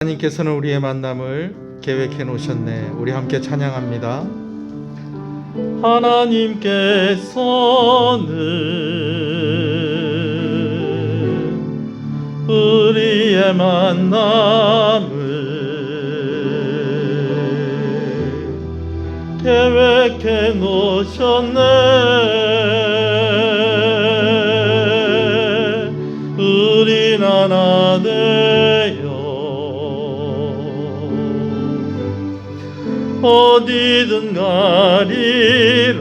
하나님께서는 우리의 만남을 계획해 놓으셨네. 우리 함께 찬양합니다. 하나님께서는 우리의 만남을 계획해 놓으셨네. 우린 하나 되어 어디든 가리라.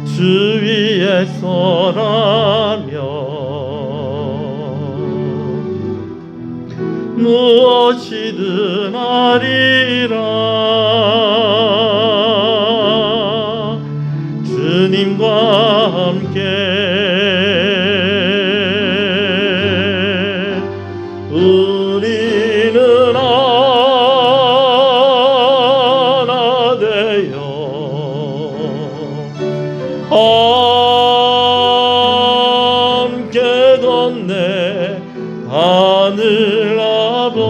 주 위에 서라면 무엇이든 하리라. 주님과 함께 우리는 하나 되어 함께 걷네. 하늘 아버지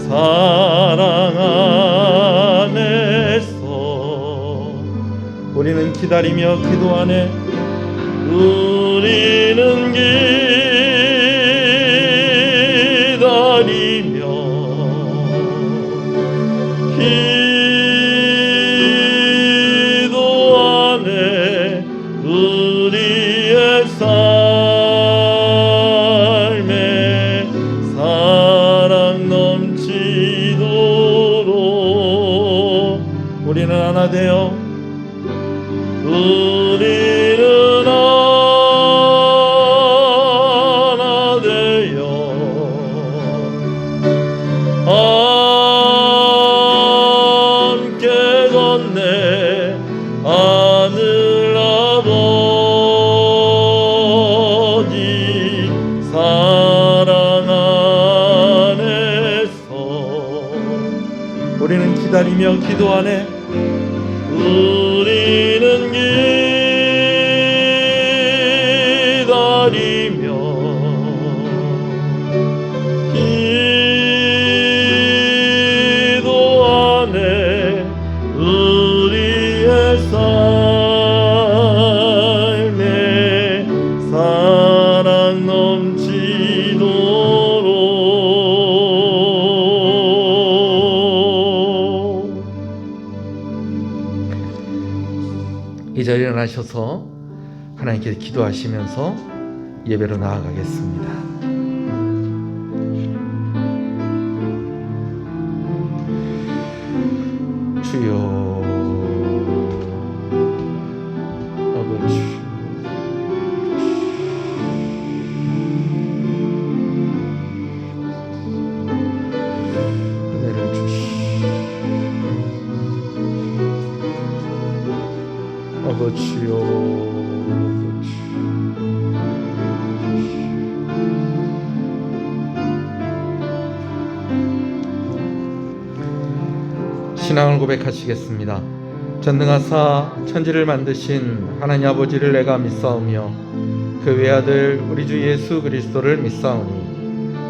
사랑 안에서 우리는 기다리며 기도하네. 우리는 기다리며 기도하네. 우리의 삶에 사랑 넘치도록 우리는 하나 되어 우리는 하나 되어 함께 걷네. 하늘 아버지 사랑 안에서 우리는 기다리며 기도하네. 우리는 기다리며 기도하네. 우리의 삶에 사랑 넘치도록. 이 자리에 일어나셔서 하나님께 기도하시면서 예배로 나아가겠습니다. 주여 아버지 은혜를 주시오. 아버지요 신앙을 고백하시겠습니다. 전능하사 천지를 만드신 하나님 아버지를 내가 믿사오며 그 외아들 우리 주 예수 그리스도를 믿사오니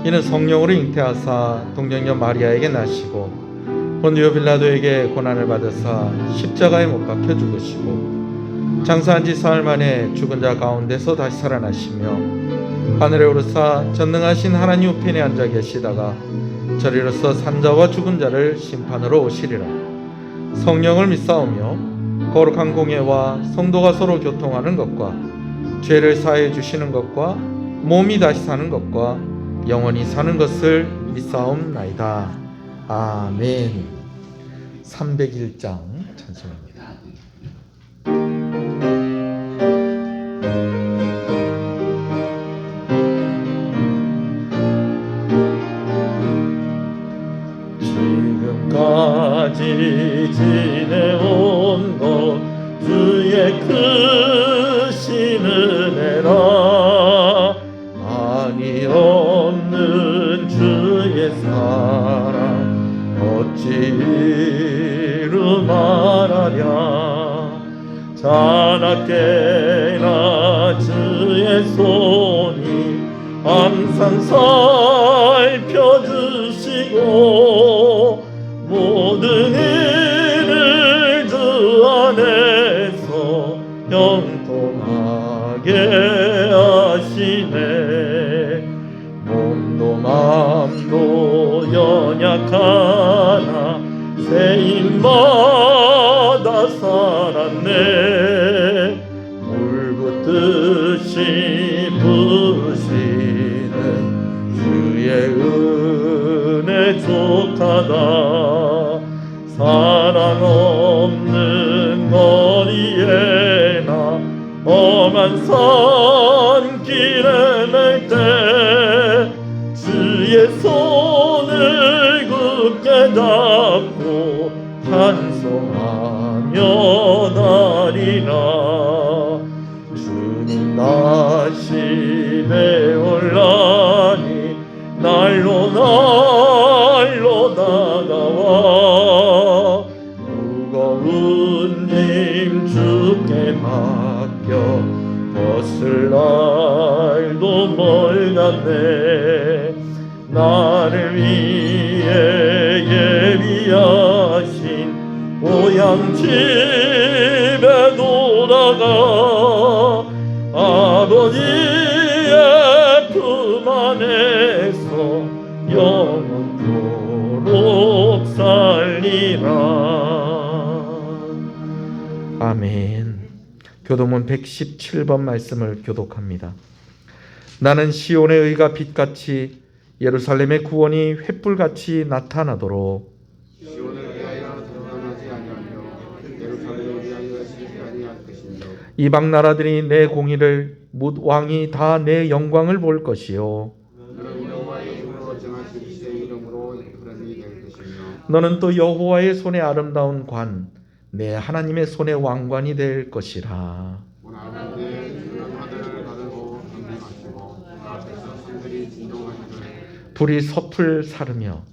이는 성령으로 잉태하사 동정녀 마리아에게 나시고 본디오 빌라도에게 고난을 받으사 십자가에 못 박혀 죽으시고 장사한 지 사흘 만에 죽은 자 가운데서 다시 살아나시며 하늘에 오르사 전능하신 하나님 우편에 앉아 계시다가 저리로서 산자와 죽은 자를 심판으로 오시리라. 성령을 믿사오며 거룩한 공예와 성도가 서로 교통하는 것과 죄를 사해 주시는 것과 몸이 다시 사는 것과 영원히 사는 것을 믿사옵나이다. 아멘. 301장 찬송입니다. 지금까지 지내온 것 주의 크신 은혜라. 한이 없는 주의 사랑 어찌로 말하랴. 자나깨나 주 주의 손이 항상 살펴주시고 모든 일을 주 안에서 형통하게 하시네. 몸도 마음도 연약하나 새 입마다 살았네. 물 붓듯이 부시는 주의 은혜 족하다. 사랑 없는 거리에나 험한 산길에 맬 때 주의 손을 굳게 잡고 찬송하며 나리라. 주님 다시에 올라니 날로 날로 다가와 무거운 짐 주께 맡겨 벗을 날도 멀었네. 나를 위해 예비하신 고향 집에 돌아가 아버지의 품 안에서 영원토록 살리라. 아멘. 교도문 117번 말씀을 교독합니다. 나는 시온의 의가 빛같이 예루살렘의 구원이 횃불같이 나타나도록 시온을 위하여 드러나지 아니하며 예루살렘을 위하여 쉬지 아니할 것이며 이방 나라들이 내 공의를 뭇 왕이 다 내 영광을 볼 것이요 너는 여호와의 이름으로 정하신 주의 이름으로 그런 일이 될 것이며 너는 또 여호와의 손에 아름다운 관 내 하나님의 손에 왕관이 될 것이라. 원하건대 주는 하늘을 가르고 경배하시고 그 앞에서 산들이 진동하시되 불이 섭을 사르며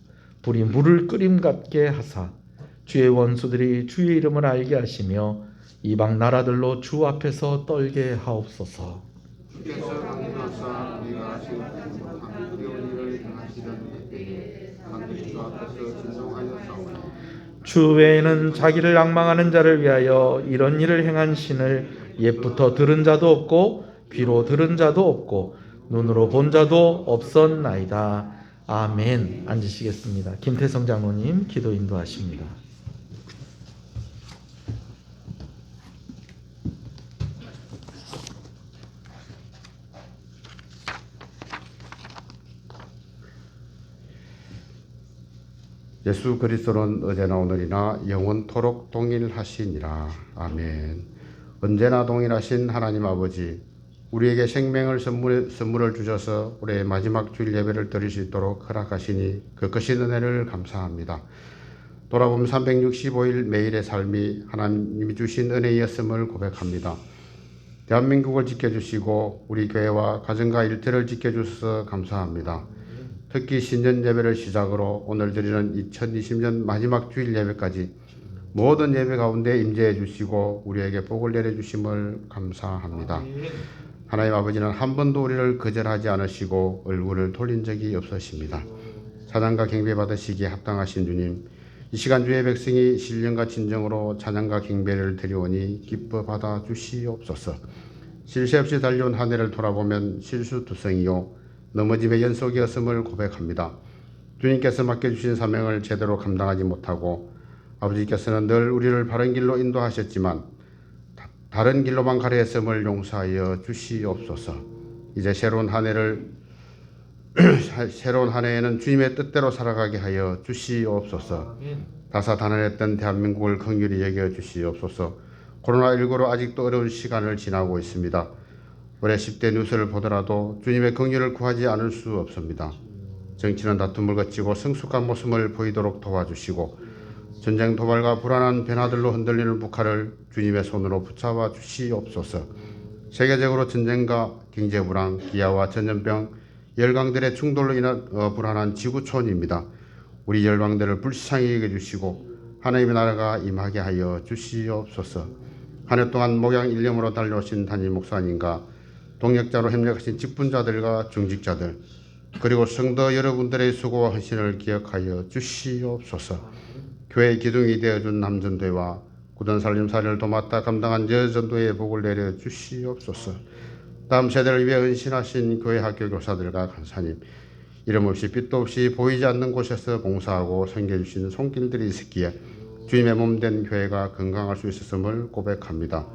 불이 물을 끓임 같게 하사 주의 원수들이 주의 이름을 알게 하시며 이방 나라들로 주 앞에서 떨게 하옵소서. 주께서 강림하사 우리가 생각한 두려운 일을 행하시던 때에 하늘이 주 앞에서 진동하여 싸우니 주 외에는 자기를 앙망하는 자를 위하여 이런 일을 행한 신을 옛부터 들은 자도 없고 귀로 들은 자도 없고 눈으로 본 자도 없었나이다. 아멘. 앉으시겠습니다. 김태성 장로님 기도 인도하십니다. 예수 그리스도는 어제나 오늘이나 영원토록 동일하시니라. 아멘. 언제나 동일하신 하나님 아버지, 우리에게 생명을 선물을 주셔서 우리의 마지막 주일 예배를 드릴 수 있도록 허락하시니 그 크신 은혜를 감사합니다. 돌아보면 365일 매일의 삶이 하나님이 주신 은혜였음을 고백합니다. 대한민국을 지켜주시고 우리 교회와 가정과 일터를 지켜주셔서 감사합니다. 특히 신년 예배를 시작으로 오늘 드리는 2020년 마지막 주일 예배까지 모든 예배 가운데 임재해 주시고 우리에게 복을 내려주심을 감사합니다. 하나님 아버지는 한 번도 우리를 거절하지 않으시고 얼굴을 돌린 적이 없으십니다. 찬양과 경배 받으시기에 합당하신 주님, 이 시간 주의 백성이 신령과 진정으로 찬양과 경배를 드리오니 기뻐 받아 주시옵소서. 쉴 새 없이 달려온 한 해를 돌아보면 실수투성이요 넘어짐의 연속이었음을 고백합니다. 주님께서 맡겨주신 사명을 제대로 감당하지 못하고 아버지께서는 늘 우리를 바른 길로 인도하셨지만 다른 길로만 가려 했음을 용서하여 주시옵소서. 이제 새로운 한 해에는 주님의 뜻대로 살아가게 하여 주시옵소서. 다사다난했던 대한민국을 긍휼히 여겨 주시옵소서. 코로나19로 아직도 어려운 시간을 지나고 있습니다. 올해 10대 뉴스를 보더라도 주님의 긍휼을 구하지 않을 수 없습니다. 정치는 다툼을 거치고 성숙한 모습을 보이도록 도와주시고 전쟁 도발과 불안한 변화들로 흔들리는 북한을 주님의 손으로 붙잡아 주시옵소서. 세계적으로 전쟁과 경제불안, 기아와 전염병, 열강들의 충돌로 인한 불안한 지구촌입니다. 우리 열강들을 불쌍히 여겨주시고 하나님의 나라가 임하게 하여 주시옵소서. 한 해 동안 목양 일념으로 달려오신 담임 목사님과 동역자로 협력하신 직분자들과 중직자들, 그리고 성도 여러분들의 수고와 헌신을 기억하여 주시옵소서. 교회 기둥이 되어준 남전도회와 굳은 살림살이를 도맡아 감당한 여전도회의 복을 내려 주시옵소서. 다음 세대를 위해 헌신하신 교회 학교 교사들과 간사님, 이름 없이 빛도 없이 보이지 않는 곳에서 봉사하고 섬겨주시는 손길들이 있었기에 주님의 몸된 교회가 건강할 수 있었음을 고백합니다.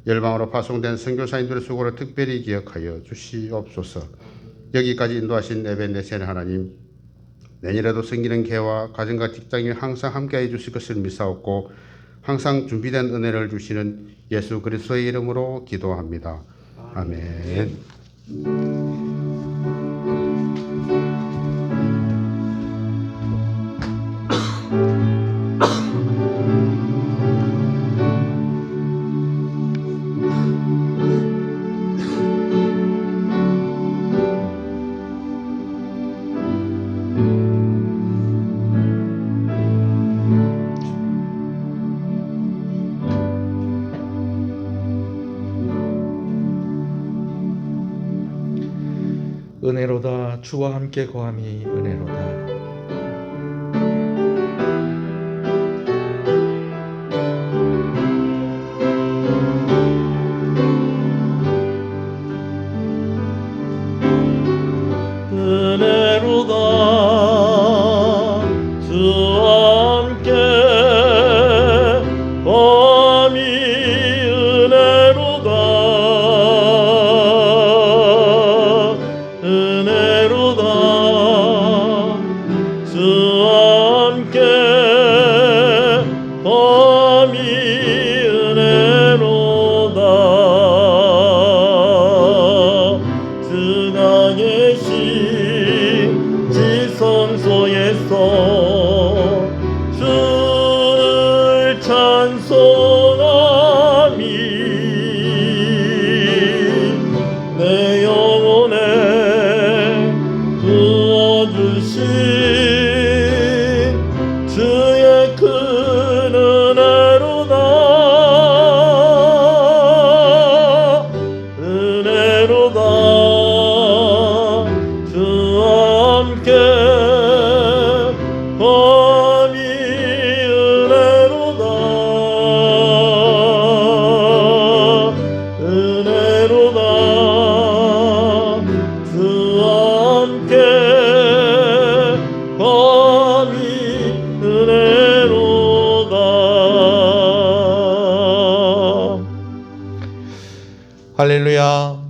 열방으로 파송된 선교사님들의 수고를 특별히 기억하여 주시옵소서. 여기까지 인도하신 에벤네셀 하나님, 내년에도 섬기는 교회와 가정과 직장이 항상 함께해 주실 것을 믿사옵고 항상 준비된 은혜를 주시는 예수 그리스도의 이름으로 기도합니다. 아멘. 은혜로다. 주와 함께 거함이 은혜로다. 은혜로다. 주와 함께 거함이 은혜로다. 은혜로다. 주와 함께 거함이 은혜로다. 주가 계신 지성소에서 주를 찬송함이 내 영혼에 부어주신 주의 큰 은혜로다. 은혜로다. 주와 함께 거함이 은혜로다. 은혜로다. 주와 함께 거함이 은혜로다. 할렐루야.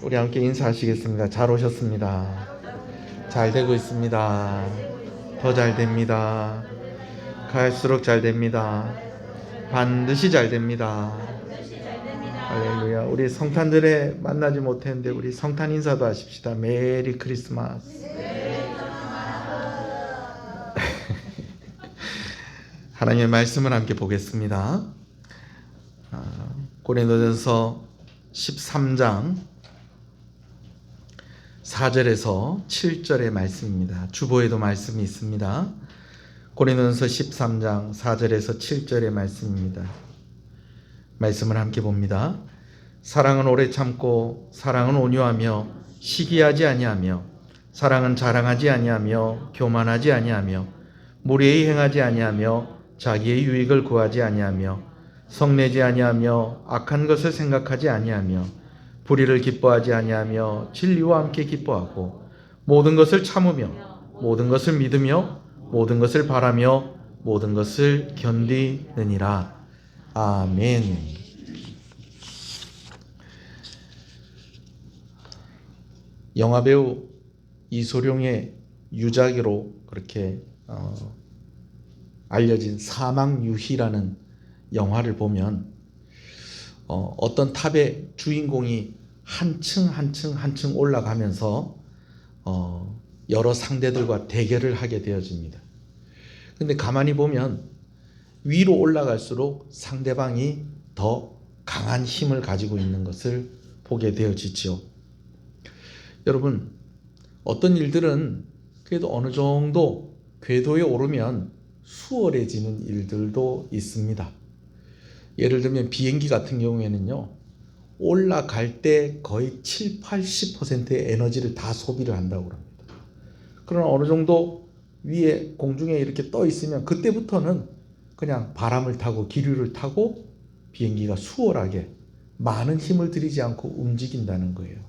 우리 함께 인사하시겠습니다. 잘 오셨습니다. 잘 되고 있습니다. 더 잘 됩니다. 갈수록 잘 됩니다. 반드시 잘 됩니다. 할렐루야. 우리 성탄들에 만나지 못했는데 우리 성탄 인사도 하십시다. 메리 크리스마스. 하나님의 말씀을 함께 보겠습니다. 고린도전서 13장 4절에서 7절의 말씀입니다. 주보에도 말씀이 있습니다. 고린도전서 13장 4절에서 7절의 말씀입니다. 말씀을 함께 봅니다. 사랑은 오래 참고 사랑은 온유하며 시기하지 아니하며 사랑은 자랑하지 아니하며 교만하지 아니하며 무례히 행하지 아니하며 자기의 유익을 구하지 아니하며 성내지 아니하며 악한 것을 생각하지 아니하며 불의를 기뻐하지 아니하며 진리와 함께 기뻐하고 모든 것을 참으며 모든 것을 믿으며 모든 것을 바라며 모든 것을 견디느니라. 아멘. 영화배우 이소룡의 유작으로 그렇게 알려진 사막유희라는 영화를 보면 어떤 탑의 주인공이 한층 올라가면서 여러 상대들과 대결을 하게 되어집니다. 근데 가만히 보면 위로 올라갈수록 상대방이 더 강한 힘을 가지고 있는 것을 보게 되어지죠. 여러분, 어떤 일들은 그래도 어느 정도 궤도에 오르면 수월해지는 일들도 있습니다. 예를 들면 비행기 같은 경우에는요, 올라갈 때 거의 7, 80%의 에너지를 다 소비를 한다고 합니다. 그러나 어느 정도 위에 공중에 이렇게 떠 있으면 그때부터는 그냥 바람을 타고 기류를 타고 비행기가 수월하게 많은 힘을 들이지 않고 움직인다는 거예요.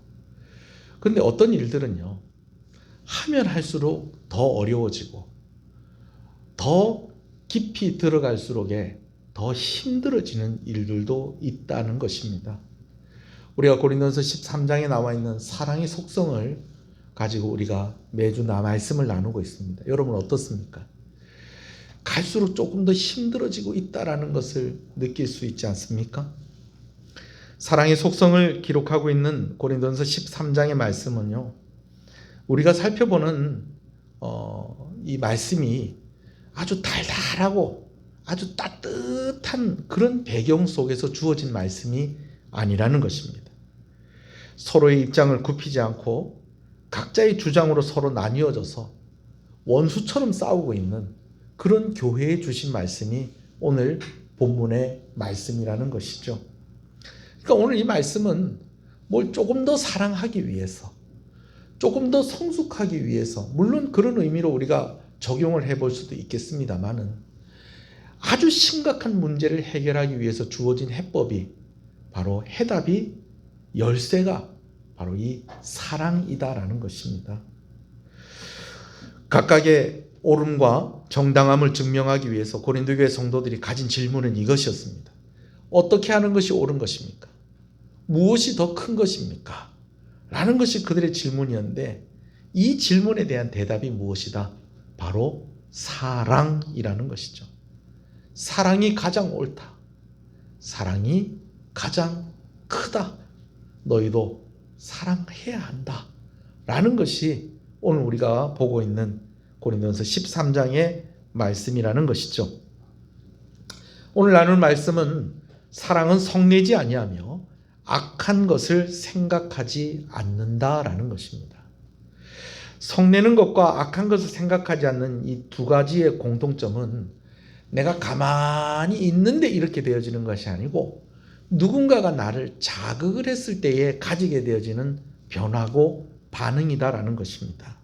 근데 어떤 일들은요, 하면 할수록 더 어려워지고 더 깊이 들어갈수록에 더 힘들어지는 일들도 있다는 것입니다. 우리가 고린도서 13장에 나와 있는 사랑의 속성을 가지고 우리가 매주 말씀을 나누고 있습니다. 여러분 어떻습니까? 갈수록 조금 더 힘들어지고 있다는 것을 느낄 수 있지 않습니까? 사랑의 속성을 기록하고 있는 고린도서 13장의 말씀은요, 우리가 살펴보는 이 말씀이 아주 달달하고 아주 따뜻한 그런 배경 속에서 주어진 말씀이 아니라는 것입니다. 서로의 입장을 굽히지 않고 각자의 주장으로 서로 나뉘어져서 원수처럼 싸우고 있는 그런 교회에 주신 말씀이 오늘 본문의 말씀이라는 것이죠. 그러니까 오늘 이 말씀은 뭘 조금 더 사랑하기 위해서, 조금 더 성숙하기 위해서, 물론 그런 의미로 우리가 적용을 해볼 수도 있겠습니다만은 아주 심각한 문제를 해결하기 위해서 주어진 해법이 바로 해답이 열쇠가 바로 이 사랑이다라는 것입니다. 각각의 옳음과 정당함을 증명하기 위해서 고린도 교회 성도들이 가진 질문은 이것이었습니다. 어떻게 하는 것이 옳은 것입니까? 무엇이 더 큰 것입니까? 라는 것이 그들의 질문이었는데 이 질문에 대한 대답이 무엇이다? 바로 사랑이라는 것이죠. 사랑이 가장 옳다. 사랑이 가장 크다. 너희도 사랑해야 한다. 라는 것이 오늘 우리가 보고 있는 고린도전서 13장의 말씀이라는 것이죠. 오늘 나눌 말씀은 사랑은 성내지 아니하며 악한 것을 생각하지 않는다라는 것입니다. 성내는 것과 악한 것을 생각하지 않는 이 두 가지의 공통점은 내가 가만히 있는데 이렇게 되어지는 것이 아니고 누군가가 나를 자극을 했을 때에 가지게 되어지는 변화고 반응이다라는 것입니다.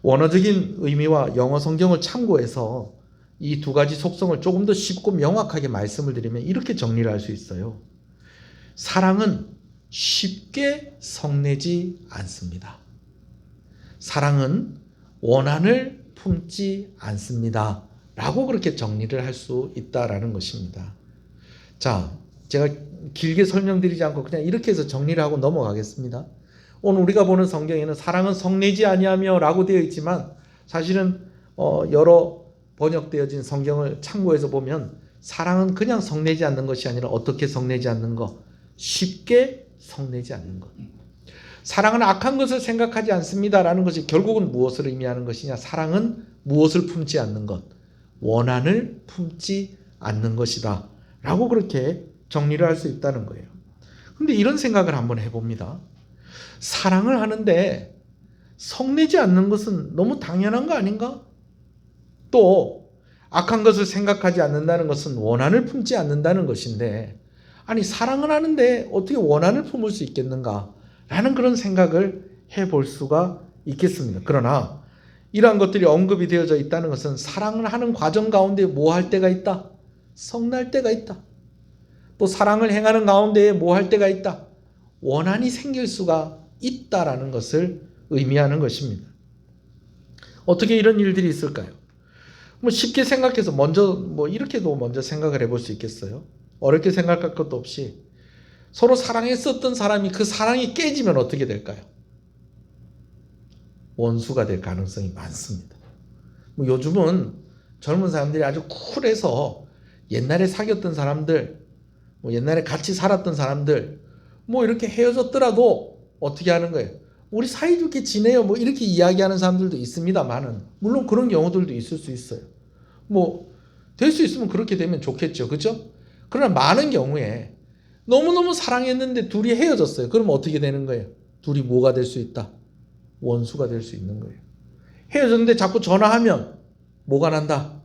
원어적인 의미와 영어 성경을 참고해서 이 두 가지 속성을 조금 더 쉽고 명확하게 말씀을 드리면 이렇게 정리를 할 수 있어요. 사랑은 쉽게 성내지 않습니다. 사랑은 원한을 품지 않습니다. 라고 그렇게 정리를 할 수 있다라는 것입니다. 자, 제가 길게 설명드리지 않고 그냥 이렇게 해서 정리를 하고 넘어가겠습니다. 오늘 우리가 보는 성경에는 사랑은 성내지 아니하며 라고 되어 있지만 사실은 여러 번역되어진 성경을 참고해서 보면 사랑은 그냥 성내지 않는 것이 아니라 어떻게 성내지 않는 것? 쉽게 성내지 않는 것. 사랑은 악한 것을 생각하지 않습니다라는 것이 결국은 무엇을 의미하는 것이냐? 사랑은 무엇을 품지 않는 것? 원한을 품지 않는 것이다 라고 그렇게 정리를 할 수 있다는 거예요. 근데 이런 생각을 한번 해봅니다. 사랑을 하는데 성내지 않는 것은 너무 당연한 거 아닌가? 또 악한 것을 생각하지 않는다는 것은 원한을 품지 않는다는 것인데 아니 사랑을 하는데 어떻게 원한을 품을 수 있겠는가? 라는 그런 생각을 해볼 수가 있겠습니다. 그러나 이러한 것들이 언급이 되어져 있다는 것은 사랑을 하는 과정 가운데 뭐 할 때가 있다? 성날 때가 있다. 또 사랑을 행하는 가운데에 뭐 할 때가 있다? 원한이 생길 수가 있다라는 것을 의미하는 것입니다. 어떻게 이런 일들이 있을까요? 쉽게 생각해서 이렇게도 먼저 생각을 해볼 수 있겠어요? 어렵게 생각할 것도 없이 서로 사랑했었던 사람이 그 사랑이 깨지면 어떻게 될까요? 원수가 될 가능성이 많습니다. 요즘은 젊은 사람들이 아주 쿨해서 옛날에 사귀었던 사람들, 옛날에 같이 살았던 사람들, 이렇게 헤어졌더라도 어떻게 하는 거예요? 우리 사이좋게 지내요. 이렇게 이야기하는 사람들도 있습니다만은, 물론 그런 경우들도 있을 수 있어요. 될 수 있으면 그렇게 되면 좋겠죠. 그죠? 그러나 많은 경우에 너무너무 사랑했는데 둘이 헤어졌어요. 그러면 어떻게 되는 거예요? 둘이 뭐가 될 수 있다? 원수가 될 수 있는 거예요. 헤어졌는데 자꾸 전화하면 뭐가 난다?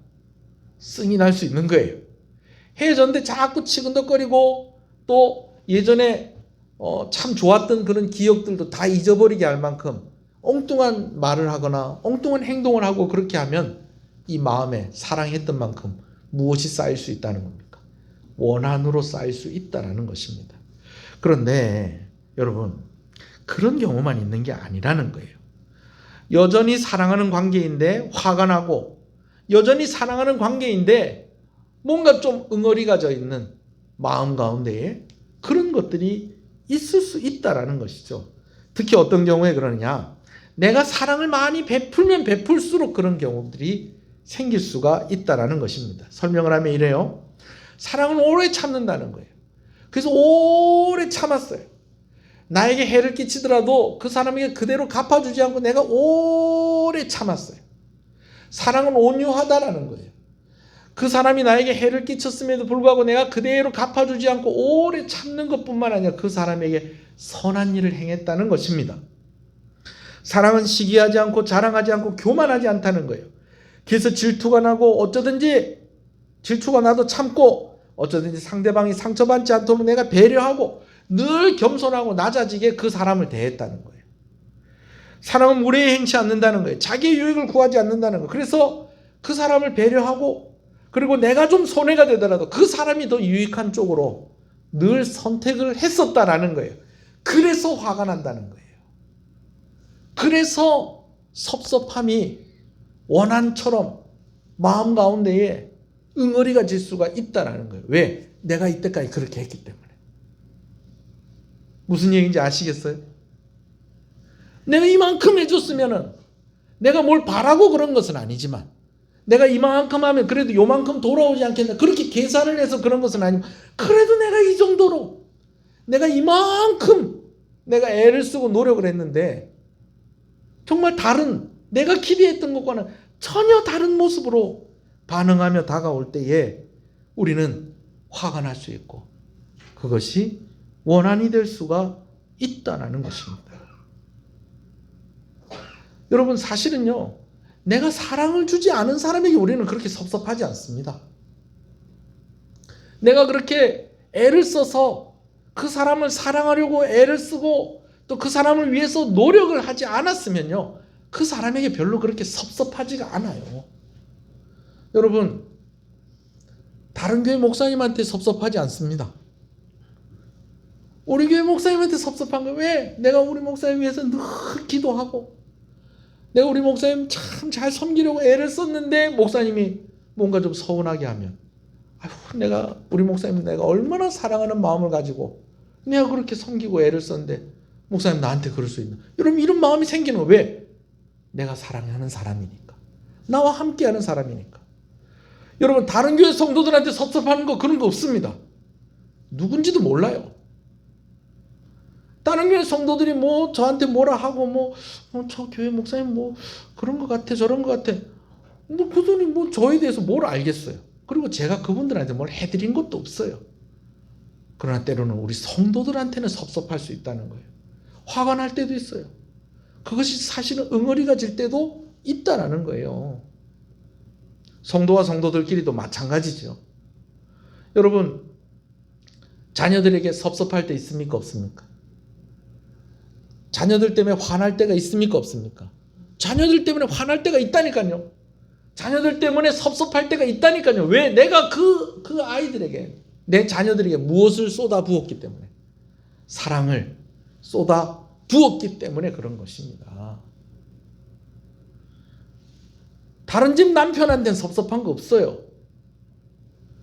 승이 날 수 있는 거예요. 헤어졌는데 자꾸 치근덕거리고 또 예전에 참 좋았던 그런 기억들도 다 잊어버리게 할 만큼 엉뚱한 말을 하거나 엉뚱한 행동을 하고 그렇게 하면 이 마음에 사랑했던 만큼 무엇이 쌓일 수 있다는 겁니까? 원한으로 쌓일 수 있다는 것입니다. 그런데 여러분, 그런 경우만 있는 게 아니라는 거예요. 여전히 사랑하는 관계인데 화가 나고, 여전히 사랑하는 관계인데 뭔가 좀 응어리가 져 있는 마음 가운데에 그런 것들이 있을 수 있다라는 것이죠. 특히 어떤 경우에 그러느냐, 내가 사랑을 많이 베풀면 베풀수록 그런 경우들이 생길 수가 있다라는 것입니다. 설명을 하면 이래요. 사랑을 오래 참는다는 거예요. 그래서 오래 참았어요. 나에게 해를 끼치더라도 그 사람에게 그대로 갚아주지 않고 내가 오래 참았어요. 사랑은 온유하다라는 거예요. 그 사람이 나에게 해를 끼쳤음에도 불구하고 내가 그대로 갚아주지 않고 오래 참는 것뿐만 아니라 그 사람에게 선한 일을 행했다는 것입니다. 사랑은 시기하지 않고 자랑하지 않고 교만하지 않다는 거예요. 그래서 질투가 나고 어쩌든지 질투가 나도 참고 어쩌든지 상대방이 상처받지 않도록 내가 배려하고 늘 겸손하고 낮아지게 그 사람을 대했다는 거예요. 사랑은 무례히 행치 않는다는 거예요. 자기의 유익을 구하지 않는다는 거예요. 그래서 그 사람을 배려하고 그리고 내가 좀 손해가 되더라도 그 사람이 더 유익한 쪽으로 늘 선택을 했었다라는 거예요. 그래서 화가 난다는 거예요. 그래서 섭섭함이 원한처럼 마음 가운데에 응어리가 질 수가 있다는 거예요. 왜? 내가 이때까지 그렇게 했기 때문에. 무슨 얘기인지 아시겠어요? 내가 이만큼 해줬으면은 내가 뭘 바라고 그런 것은 아니지만 내가 이만큼 하면 그래도 요만큼 돌아오지 않겠나 그렇게 계산을 해서 그런 것은 아니고 그래도 내가 이 정도로 내가 이만큼 내가 애를 쓰고 노력을 했는데 정말 다른 내가 기대했던 것과는 전혀 다른 모습으로 반응하며 다가올 때에 우리는 화가 날 수 있고 그것이 원한이 될 수가 있다는 것입니다. 여러분 사실은요, 내가 사랑을 주지 않은 사람에게 우리는 그렇게 섭섭하지 않습니다. 내가 그렇게 애를 써서 그 사람을 사랑하려고 애를 쓰고 또 그 사람을 위해서 노력을 하지 않았으면요, 그 사람에게 별로 그렇게 섭섭하지가 않아요. 여러분, 다른 교회 목사님한테 섭섭하지 않습니다. 우리 교회 목사님한테 섭섭한 거예요. 왜? 내가 우리 목사님 위해서 늘 기도하고 내가 우리 목사님 참 잘 섬기려고 애를 썼는데 목사님이 뭔가 좀 서운하게 하면 아휴, 내가 우리 목사님 내가 얼마나 사랑하는 마음을 가지고 내가 그렇게 섬기고 애를 썼는데 목사님 나한테 그럴 수 있나? 여러분 이런 마음이 생기는 거예요. 왜? 내가 사랑하는 사람이니까. 나와 함께하는 사람이니까. 여러분 다른 교회 성도들한테 섭섭하는 거 그런 거 없습니다. 누군지도 몰라요. 다른 교회 성도들이 뭐 저한테 뭐라 하고 저 교회 목사님 뭐 그런 것 같아 저런 것 같아 뭐 그분이 뭐 저에 대해서 뭘 알겠어요. 그리고 제가 그분들한테 뭘 해드린 것도 없어요. 그러나 때로는 우리 성도들한테는 섭섭할 수 있다는 거예요. 화가 날 때도 있어요. 그것이 사실은 응어리가 질 때도 있다라는 거예요. 성도와 성도들끼리도 마찬가지죠. 여러분 자녀들에게 섭섭할 때 있습니까 없습니까? 자녀들 때문에 화날 때가 있습니까 없습니까? 자녀들 때문에 화날 때가 있다니까요. 자녀들 때문에 섭섭할 때가 있다니까요. 왜? 내가 그 아이들에게 내 자녀들에게 무엇을 쏟아 부었기 때문에 사랑을 쏟아 부었기 때문에 그런 것입니다. 다른 집 남편한테는 섭섭한 거 없어요.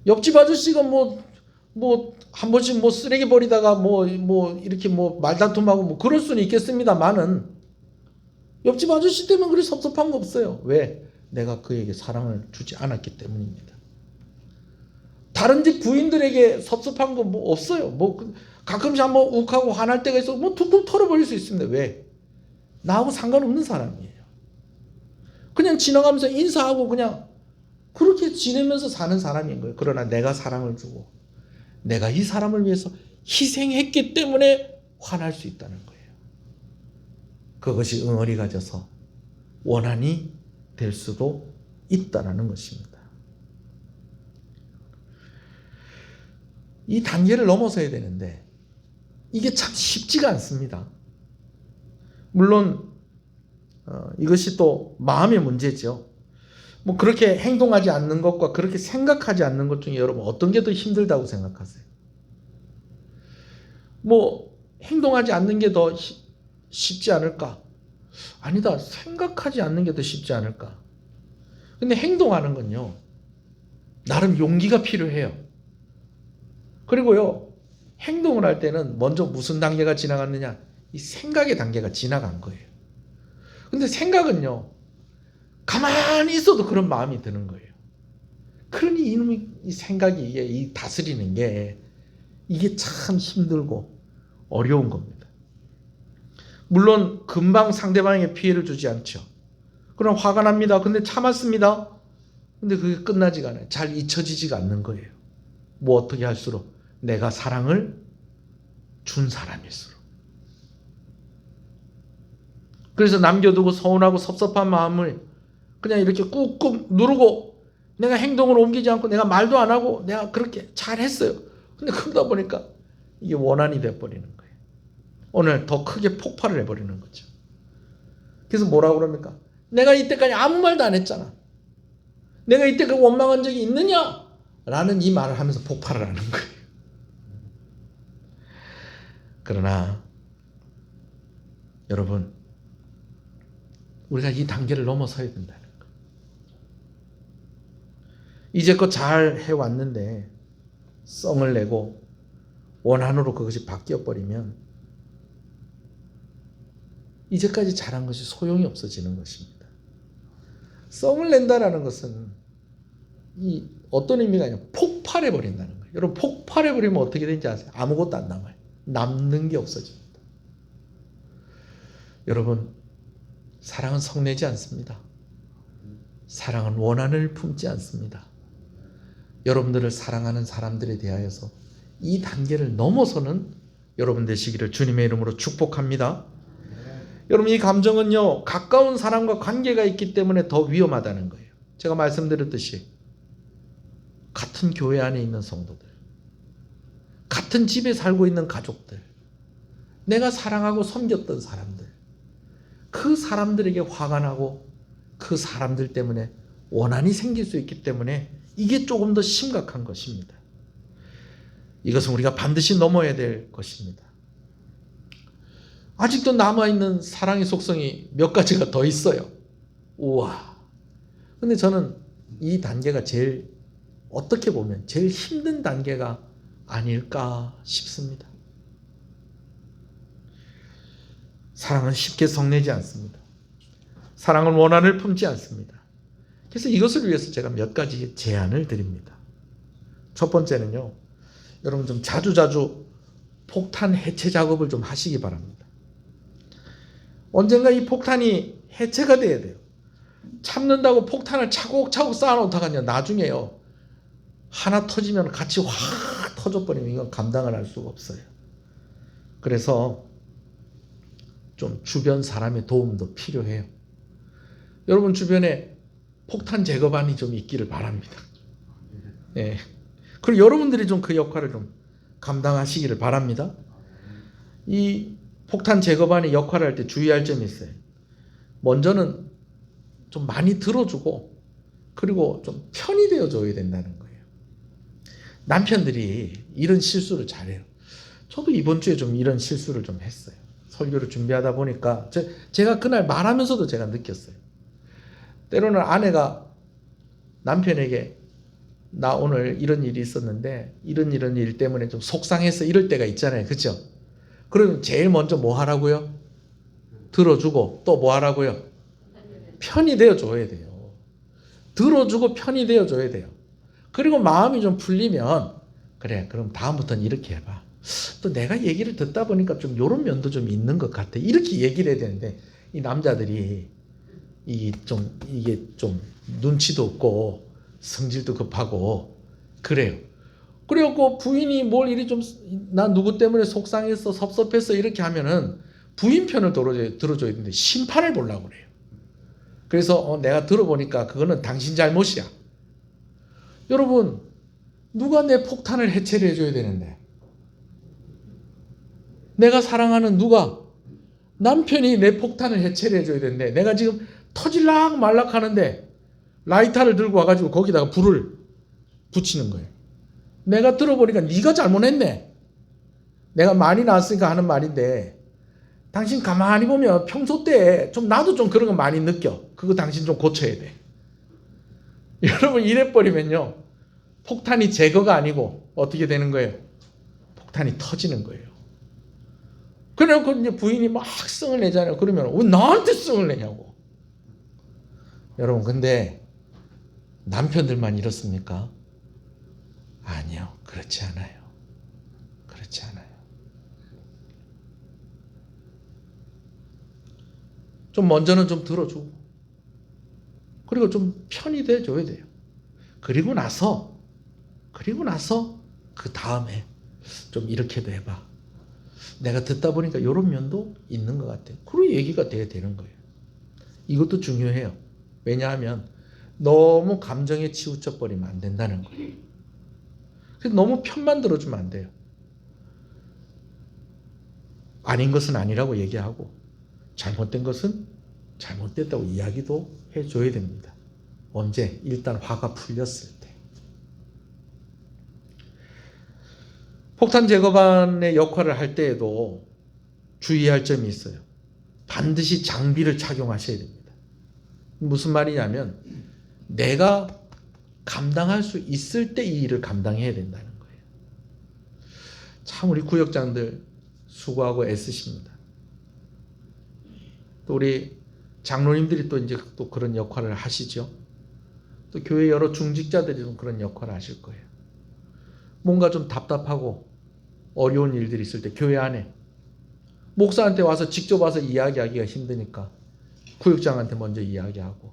옆집 아저씨가 한 번씩 쓰레기 버리다가 이렇게 말다툼하고 그럴 수는 있겠습니다만은 옆집 아저씨 때문에 그리 섭섭한 거 없어요. 왜? 내가 그에게 사랑을 주지 않았기 때문입니다. 다른 집 부인들에게 섭섭한 거 없어요. 가끔씩 한번 욱하고 화날 때가 있어 툭툭 털어버릴 수 있습니다. 왜? 나하고 상관없는 사람이에요. 그냥 지나가면서 인사하고 그냥 그렇게 지내면서 사는 사람인 거예요. 그러나 내가 사랑을 주고 내가 이 사람을 위해서 희생했기 때문에 화날 수 있다는 거예요. 그것이 응어리가 져서 원한이 될 수도 있다는 것입니다. 이 단계를 넘어서야 되는데 이게 참 쉽지가 않습니다. 물론 이것이 또 마음의 문제죠. 뭐 그렇게 행동하지 않는 것과 그렇게 생각하지 않는 것 중에 여러분 어떤 게 더 힘들다고 생각하세요? 뭐 행동하지 않는 게 더 쉽지 않을까? 아니다. 생각하지 않는 게 더 쉽지 않을까? 근데 행동하는 건요. 나름 용기가 필요해요. 그리고요. 행동을 할 때는 먼저 무슨 단계가 지나갔느냐? 이 생각의 단계가 지나간 거예요. 근데 생각은요. 가만히 있어도 그런 마음이 드는 거예요. 그러니 이놈이 이 생각이 이 다스리는 게 이게 참 힘들고 어려운 겁니다. 물론 금방 상대방에게 피해를 주지 않죠. 그럼 화가 납니다. 근데 참았습니다. 근데 그게 끝나지가 않아요. 잘 잊혀지지가 않는 거예요. 뭐 어떻게 할수록 내가 사랑을 준 사람일수록. 그래서 남겨두고 서운하고 섭섭한 마음을 그냥 이렇게 꾹꾹 누르고 내가 행동을 옮기지 않고 내가 말도 안 하고 내가 그렇게 잘했어요. 근데 그러다 보니까 이게 원한이 돼버리는 거예요. 오늘 더 크게 폭발을 해버리는 거죠. 그래서 뭐라고 그럽니까? 내가 이때까지 아무 말도 안 했잖아. 내가 이때 그 원망한 적이 있느냐? 라는 이 말을 하면서 폭발을 하는 거예요. 그러나 여러분 우리가 이 단계를 넘어서야 된다는 거예요. 이제껏 잘 해왔는데 썽을 내고 원한으로 그것이 바뀌어버리면 이제까지 잘한 것이 소용이 없어지는 것입니다. 썽을 낸다라는 것은 이 어떤 의미가 아니라 폭발해버린다는 거예요. 여러분 폭발해버리면 어떻게 되는지 아세요? 아무것도 안 남아요. 남는 게 없어집니다. 여러분 사랑은 성내지 않습니다. 사랑은 원한을 품지 않습니다. 여러분들을 사랑하는 사람들에 대하여서 이 단계를 넘어서는 여러분 되시기를 주님의 이름으로 축복합니다. 여러분 이 감정은요 가까운 사람과 관계가 있기 때문에 더 위험하다는 거예요. 제가 말씀드렸듯이 같은 교회 안에 있는 성도들, 같은 집에 살고 있는 가족들, 내가 사랑하고 섬겼던 사람들, 그 사람들에게 화가 나고 그 사람들 때문에 원한이 생길 수 있기 때문에 이게 조금 더 심각한 것입니다. 이것은 우리가 반드시 넘어야 될 것입니다. 아직도 남아있는 사랑의 속성이 몇 가지가 더 있어요. 우와. 근데 저는 이 단계가 제일 어떻게 보면 제일 힘든 단계가 아닐까 싶습니다. 사랑은 쉽게 성내지 않습니다. 사랑은 원한을 품지 않습니다. 그래서 이것을 위해서 제가 몇 가지 제안을 드립니다. 첫 번째는요. 여러분 좀 자주자주 폭탄 해체 작업을 좀 하시기 바랍니다. 언젠가 이 폭탄이 해체가 돼야 돼요. 참는다고 폭탄을 차곡차곡 쌓아놓다가요. 나중에요. 하나 터지면 같이 확 터져버리면 이건 감당을 할 수가 없어요. 그래서 좀 주변 사람의 도움도 필요해요. 여러분 주변에 폭탄 제거반이 좀 있기를 바랍니다. 네. 그리고 여러분들이 좀 그 역할을 좀 감당하시기를 바랍니다. 이 폭탄 제거반의 역할을 할 때 주의할 점이 있어요. 먼저는 좀 많이 들어주고 그리고 좀 편이 되어줘야 된다는 거예요. 남편들이 이런 실수를 잘해요. 저도 이번 주에 좀 이런 실수를 좀 했어요. 설교를 준비하다 보니까 제가 그날 말하면서도 제가 느꼈어요. 때로는 아내가 남편에게 나 오늘 이런 일이 있었는데 이런 일 때문에 좀 속상해서 이럴 때가 있잖아요. 그렇죠? 그러면 제일 먼저 뭐 하라고요? 들어주고 또 뭐 하라고요? 편이 되어줘야 돼요. 들어주고 편이 되어줘야 돼요. 그리고 마음이 좀 풀리면 그래 그럼 다음부터는 이렇게 해봐. 또 내가 얘기를 듣다 보니까 좀 이런 면도 좀 있는 것 같아. 이렇게 얘기를 해야 되는데 이 남자들이 이게 좀 눈치도 없고 성질도 급하고 그래요. 그래갖고 부인이 뭘 이리 좀 나 누구 때문에 속상했어 섭섭했어 이렇게 하면은 부인 편을 들어줘야 되는데 심판을 보려고 그래요. 그래서 내가 들어보니까 그거는 당신 잘못이야. 여러분 누가 내 폭탄을 해체를 해줘야 되는데 내가 사랑하는 누가 남편이 내 폭탄을 해체를 해줘야 되는데 내가 지금 터질락 말락 하는데 라이터를 들고 와가지고 거기다가 불을 붙이는 거예요. 내가 들어보니까 네가 잘못했네. 내가 많이 나왔으니까 하는 말인데 당신 가만히 보면 평소 때 좀 나도 좀 그런 거 많이 느껴. 그거 당신 좀 고쳐야 돼. 여러분 이래버리면요. 폭탄이 제거가 아니고 어떻게 되는 거예요? 폭탄이 터지는 거예요. 그래놓고 이제 부인이 막 성을 내잖아요. 그러면 왜 나한테 성을 내냐고. 여러분 근데 남편들만 이렇습니까? 아니요. 그렇지 않아요. 그렇지 않아요. 좀 먼저는 좀 들어주고 그리고 좀 편히 돼줘야 돼요. 그리고 나서 그 다음에 좀 이렇게도 해봐. 내가 듣다 보니까 이런 면도 있는 것 같아. 그리고 얘기가 돼야 되는 거예요. 이것도 중요해요. 왜냐하면 너무 감정에 치우쳐 버리면 안 된다는 거예요. 그래서 너무 편만 들어주면 안 돼요. 아닌 것은 아니라고 얘기하고 잘못된 것은 잘못됐다고 이야기도 해줘야 됩니다. 언제? 일단 화가 풀렸을 때. 폭탄 제거반의 역할을 할 때에도 주의할 점이 있어요. 반드시 장비를 착용하셔야 됩니다. 무슨 말이냐면 내가 감당할 수 있을 때 이 일을 감당해야 된다는 거예요. 참 우리 구역장들 수고하고 애쓰십니다. 또 우리 장로님들이 또 이제 또 그런 역할을 하시죠. 또 교회 여러 중직자들이 좀 그런 역할을 하실 거예요. 뭔가 좀 답답하고 어려운 일들이 있을 때 교회 안에 목사한테 와서 직접 와서 이야기하기가 힘드니까 구역장한테 먼저 이야기하고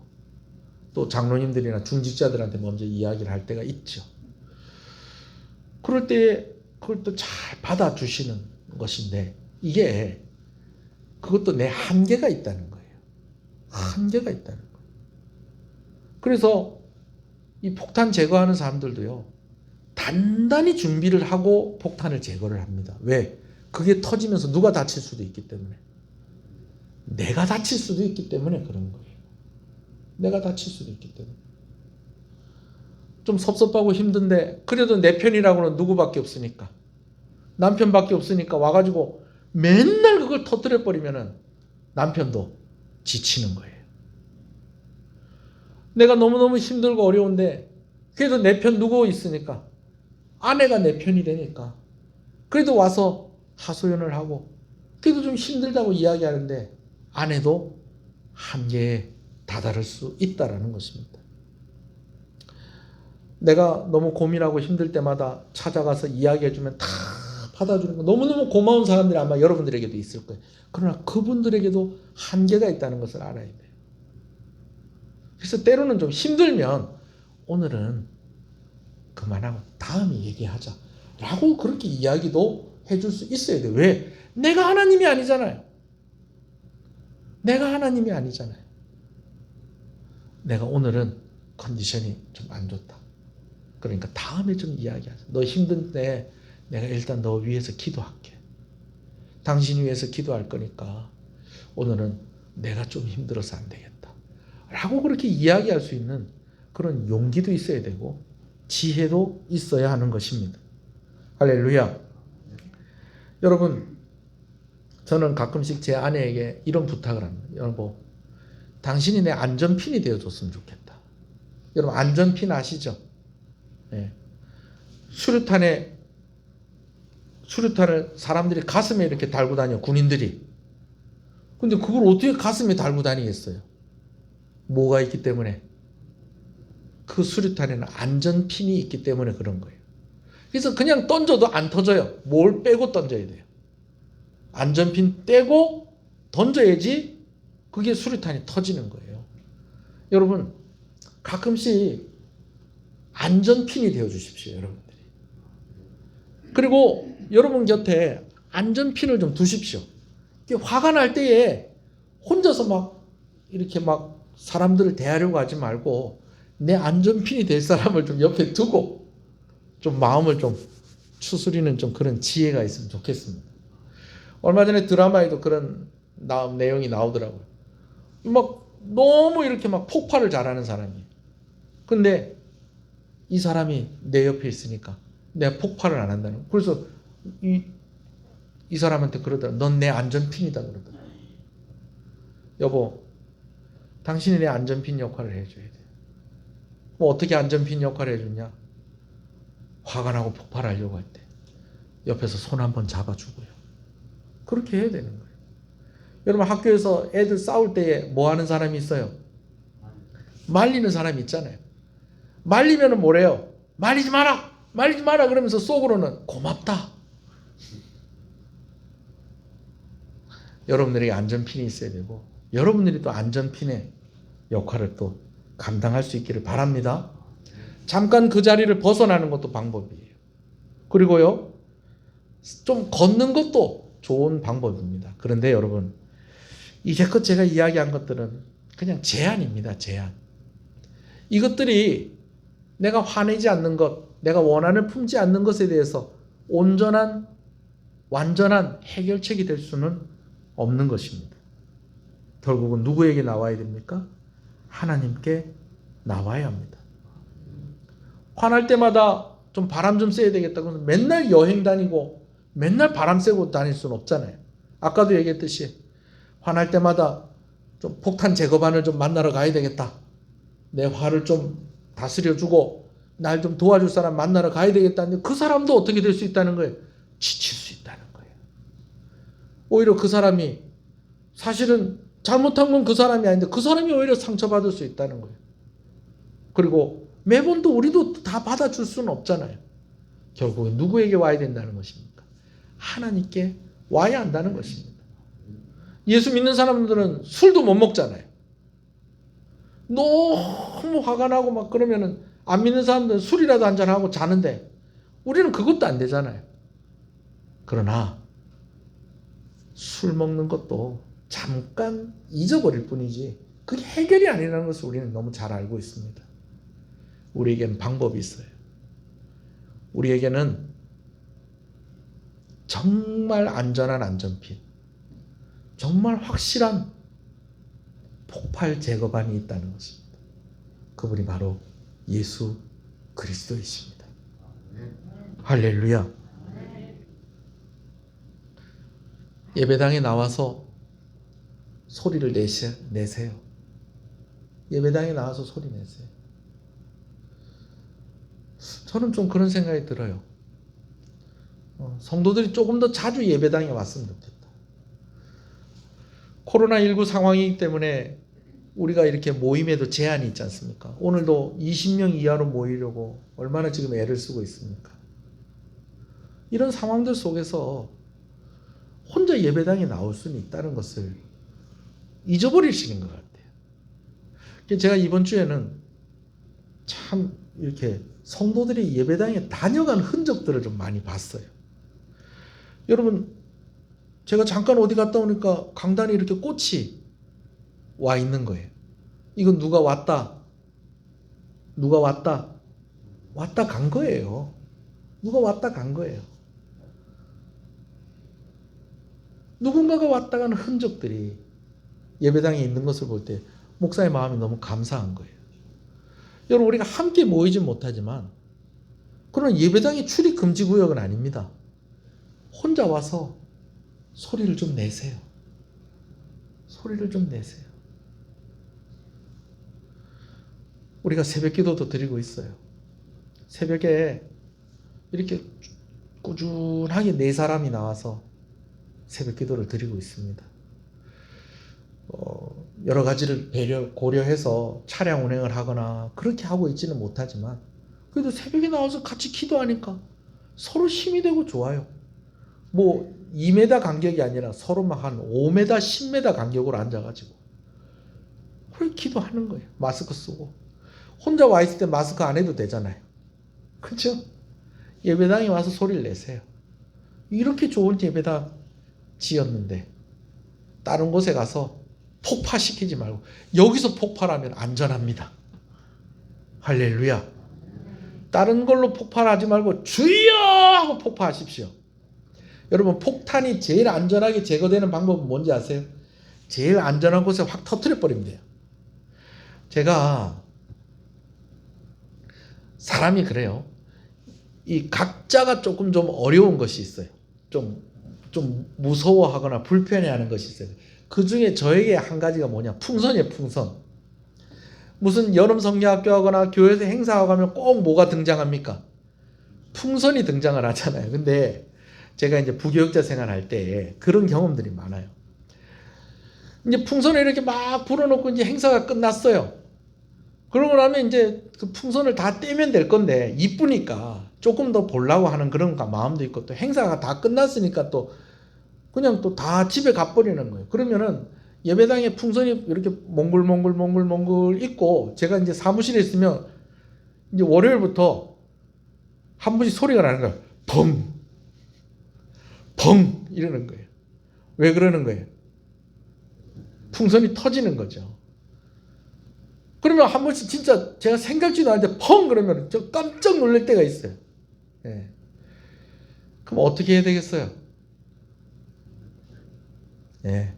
또 장로님들이나 중직자들한테 먼저 이야기를 할 때가 있죠. 그럴 때 그걸 또 잘 받아주시는 것인데 이게 그것도 내 한계가 있다는 거예요. 한계가 있다는 거예요. 그래서 이 폭탄 제거하는 사람들도요. 단단히 준비를 하고 폭탄을 제거를 합니다. 왜? 그게 터지면서 누가 다칠 수도 있기 때문에. 내가 다칠 수도 있기 때문에 그런 거예요. 내가 다칠 수도 있기 때문에. 좀 섭섭하고 힘든데 그래도 내 편이라고는 누구밖에 없으니까. 남편밖에 없으니까 와가지고 맨날 그걸 터뜨려버리면은 남편도 지치는 거예요. 내가 너무너무 힘들고 어려운데 그래도 내 편 누구 있으니까 아내가 내 편이 되니까 그래도 와서 하소연을 하고 그래도 좀 힘들다고 이야기하는데 아내도 한계에 다다를 수 있다라는 것입니다. 내가 너무 고민하고 힘들 때마다 찾아가서 이야기해주면 다 받아주는 거 너무너무 고마운 사람들이 아마 여러분들에게도 있을 거예요. 그러나 그분들에게도 한계가 있다는 것을 알아야 돼요. 그래서 때로는 좀 힘들면 오늘은 그만하고 다음에 얘기하자 라고 그렇게 이야기도 해줄 수 있어야 돼요. 왜? 내가 하나님이 아니잖아요. 내가 하나님이 아니잖아요. 내가 오늘은 컨디션이 좀 안 좋다. 그러니까 다음에 좀 이야기하자. 너 힘든 때 내가 일단 너 위해서 기도할게. 당신 위해서 기도할 거니까 오늘은 내가 좀 힘들어서 안 되겠다. 라고 그렇게 이야기할 수 있는 그런 용기도 있어야 되고 지혜도 있어야 하는 것입니다. 할렐루야. 여러분, 저는 가끔씩 제 아내에게 이런 부탁을 합니다. 여러분, 당신이 내 안전핀이 되어줬으면 좋겠다. 여러분, 안전핀 아시죠? 네. 수류탄을 사람들이 가슴에 이렇게 달고 다녀, 군인들이. 근데 그걸 어떻게 가슴에 달고 다니겠어요? 뭐가 있기 때문에? 그 수류탄에는 안전핀이 있기 때문에 그런 거예요. 그래서 그냥 던져도 안 터져요. 뭘 빼고 던져야 돼요. 안전핀 떼고 던져야지 그게 수류탄이 터지는 거예요. 여러분, 가끔씩 안전핀이 되어 주십시오, 여러분들이. 그리고 여러분 곁에 안전핀을 좀 두십시오. 화가 날 때에 혼자서 막 이렇게 막 사람들을 대하려고 하지 말고 내 안전핀이 될 사람을 좀 옆에 두고 좀 마음을 좀 추스리는 좀 그런 지혜가 있으면 좋겠습니다. 얼마 전에 드라마에도 그런 내용이 나오더라고요. 막 너무 이렇게 막 폭발을 잘하는 사람이에요. 근데 이 사람이 내 옆에 있으니까 내가 폭발을 안 한다는 거예요. 그래서 이 사람한테 그러더라. 넌 내 안전핀이다 그러더라. 여보, 당신이 내 안전핀 역할을 해줘야 돼. 뭐 어떻게 안전핀 역할을 해주냐? 화가 나고 폭발하려고 할 때 옆에서 손 한번 잡아주고요. 그렇게 해야 되는 거예요. 여러분 학교에서 애들 싸울 때에 뭐 하는 사람이 있어요? 말리는 사람이 있잖아요. 말리면은 뭐래요? 말리지 마라! 말리지 마라! 그러면서 속으로는 고맙다. 여러분들에게 안전핀이 있어야 되고 여러분들이 또 안전핀의 역할을 또 감당할 수 있기를 바랍니다. 잠깐 그 자리를 벗어나는 것도 방법이에요. 그리고요, 좀 걷는 것도 좋은 방법입니다. 그런데 여러분, 이제껏 제가 이야기한 것들은 그냥 제안입니다. 제안. 이것들이 내가 화내지 않는 것, 내가 원한을 품지 않는 것에 대해서 온전한, 완전한 해결책이 될 수는 없는 것입니다. 결국은 누구에게 나와야 됩니까? 하나님께 나와야 합니다. 화날 때마다 좀 바람 좀 쐬야 되겠다. 그러면 맨날 여행 다니고 맨날 바람 쐬고 다닐 수는 없잖아요. 아까도 얘기했듯이 화날 때마다 좀 폭탄 제거반을 좀 만나러 가야 되겠다. 내 화를 좀 다스려주고 날 좀 도와줄 사람 만나러 가야 되겠다는데 그 사람도 어떻게 될 수 있다는 거예요? 지칠 수 있다는 거예요. 오히려 그 사람이 사실은 잘못한 건 그 사람이 아닌데 그 사람이 오히려 상처받을 수 있다는 거예요. 그리고 매번 또 우리도 다 받아줄 수는 없잖아요. 결국엔 누구에게 와야 된다는 것입니까? 하나님께 와야 한다는 것입니다. 예수 믿는 사람들은 술도 못 먹잖아요. 너무 화가 나고 막 그러면은 안 믿는 사람들은 술이라도 한잔하고 자는데 우리는 그것도 안 되잖아요. 그러나 술 먹는 것도 잠깐 잊어버릴 뿐이지 그게 해결이 아니라는 것을 우리는 너무 잘 알고 있습니다. 우리에게는 방법이 있어요. 우리에게는 정말 안전한 안전핀, 정말 확실한 폭발 제거반이 있다는 것입니다. 그분이 바로 예수 그리스도이십니다. 할렐루야. 예배당에 나와서 소리를 내세요. 예배당에 나와서 소리 내세요. 저는 좀 그런 생각이 들어요. 성도들이 조금 더 자주 예배당에 왔으면 좋겠다. 코로나19 상황이기 때문에 우리가 이렇게 모임에도 제한이 있지 않습니까? 오늘도 20명 이하로 모이려고 얼마나 지금 애를 쓰고 있습니까? 이런 상황들 속에서 혼자 예배당에 나올 수는 있다는 것을 잊어버리시는 것 같아요. 제가 이번 주에는 참 이렇게 성도들이 예배당에 다녀간 흔적들을 좀 많이 봤어요. 여러분, 제가 잠깐 어디 갔다 오니까 강단에 이렇게 꽃이 와 있는 거예요. 이건 누가 왔다 간 거예요. 누가 왔다 간 거예요. 누군가가 왔다 가는 흔적들이 예배당에 있는 것을 볼 때 목사의 마음이 너무 감사한 거예요. 여러분, 우리가 함께 모이지 못하지만 그런 예배당이 출입 금지 구역은 아닙니다. 혼자 와서 소리를 좀 내세요. 소리를 좀 내세요. 우리가 새벽 기도도 드리고 있어요. 새벽에 이렇게 꾸준하게 4사람이 나와서 새벽 기도를 드리고 있습니다. 여러 가지를 고려해서 차량 운행을 하거나 그렇게 하고 있지는 못하지만 그래도 새벽에 나와서 같이 기도하니까 서로 힘이 되고 좋아요. 뭐 2m 간격이 아니라 서로 막 한 5m, 10m 간격으로 앉아가지고 그렇게 기도하는 거예요. 마스크 쓰고. 혼자 와 있을 때 마스크 안 해도 되잖아요. 그렇죠? 예배당에 와서 소리를 내세요. 이렇게 좋은 예배당 지었는데 다른 곳에 가서 폭파시키지 말고 여기서 폭발하면 안전합니다. 할렐루야. 다른 걸로 폭발하지 말고 주여 하고 폭파하십시오. 여러분 폭탄이 제일 안전하게 제거되는 방법은 뭔지 아세요? 제일 안전한 곳에 확 터뜨려 버리면 돼요. 제가 사람이 그래요. 이 각자가 조금 좀 어려운 것이 있어요. 좀 무서워하거나 불편해하는 것이 있어요. 그 중에 저에게 한 가지가 뭐냐? 풍선이에요, 풍선. 무슨 여름 성경학교 하거나 교회에서 행사하고 하면 꼭 뭐가 등장합니까? 풍선이 등장을 하잖아요. 근데 제가 이제 부교육자 생활할 때 그런 경험들이 많아요. 이제 풍선을 이렇게 막 불어놓고 이제 행사가 끝났어요. 그러고 나면 이제 그 풍선을 다 떼면 될 건데 이쁘니까 조금 더 보려고 하는 그런 마음도 있고 또 행사가 다 끝났으니까 또 그냥 또 다 집에 가버리는 거예요. 그러면은 예배당에 풍선이 이렇게 몽글몽글 있고 제가 이제 사무실에 있으면 이제 월요일부터 한 번씩 소리가 나는 거예요. 펑! 펑! 이러는 거예요. 왜 그러는 거예요? 풍선이 터지는 거죠. 그러면 한 번씩 진짜 제가 생각지도 않는데 펑! 그러면 저 깜짝 놀랄 때가 있어요. 예. 그럼 어떻게 해야 되겠어요? 예.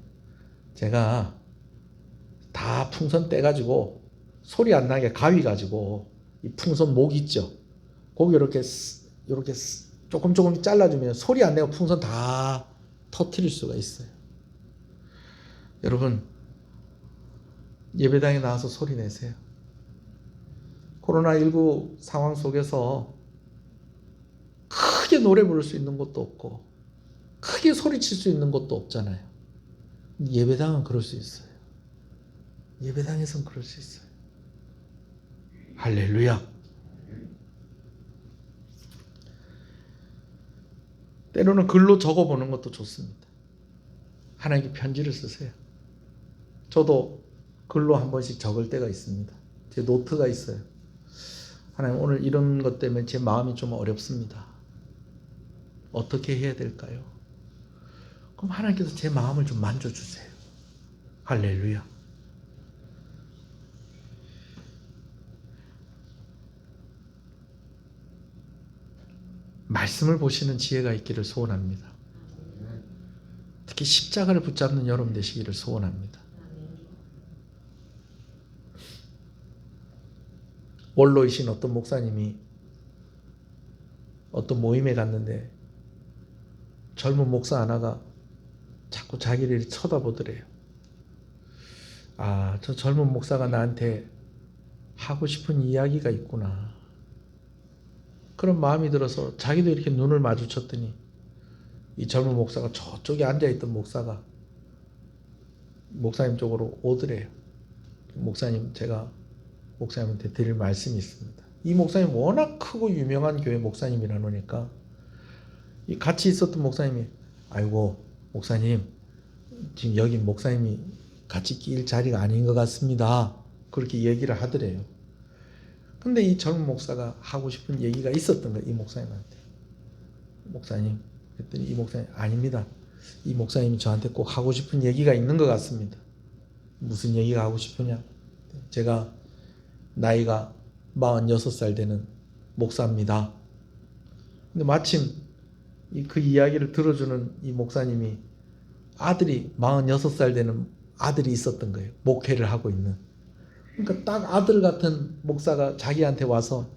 제가 다 풍선 떼가지고 소리 안 나게 가위 가지고 이 풍선 목 있죠? 거기 이렇게 조금 잘라주면 소리 안 내고 풍선 다 터트릴 수가 있어요. 여러분 예배당에 나와서 소리 내세요. 코로나19 상황 속에서 크게 노래 부를 수 있는 것도 없고 크게 소리칠 수 있는 것도 없잖아요. 예배당은 그럴 수 있어요. 예배당에서는 그럴 수 있어요. 할렐루야. 때로는 글로 적어보는 것도 좋습니다. 하나님께 편지를 쓰세요. 저도 글로 한 번씩 적을 때가 있습니다. 제 노트가 있어요. 하나님 오늘 이런 것 때문에 제 마음이 좀 어렵습니다. 어떻게 해야 될까요? 그럼 하나님께서 제 마음을 좀 만져주세요. 할렐루야. 말씀을 보시는 지혜가 있기를 소원합니다. 특히 십자가를 붙잡는 여러분 되시기를 소원합니다. 원로이신 어떤 목사님이 어떤 모임에 갔는데 젊은 목사 하나가 자꾸 자기를 쳐다보더래요. 아, 저 젊은 목사가 나한테 하고 싶은 이야기가 있구나. 그런 마음이 들어서 자기도 이렇게 눈을 마주쳤더니 이 젊은 목사가 저쪽에 앉아있던 목사가 목사님 쪽으로 오더래요. 목사님, 제가 목사님한테 드릴 말씀이 있습니다. 이 목사님 워낙 크고 유명한 교회 목사님이라 노니까 이 같이 있었던 목사님이 아이고 목사님 지금 여기 목사님이 같이 끼일 자리가 아닌 것 같습니다. 그렇게 얘기를 하더래요. 근데 이 젊은 목사가 하고 싶은 얘기가 있었던 거예요. 이 목사님한테. 목사님 그랬더니 이 목사님 아닙니다. 이 목사님이 저한테 꼭 하고 싶은 얘기가 있는 것 같습니다. 무슨 얘기가 하고 싶으냐? 제가 나이가 46살 되는 목사입니다. 근데 마침 그 이야기를 들어주는 이 목사님이 아들이 46살 되는 아들이 있었던 거예요. 목회를 하고 있는. 그러니까 딱 아들 같은 목사가 자기한테 와서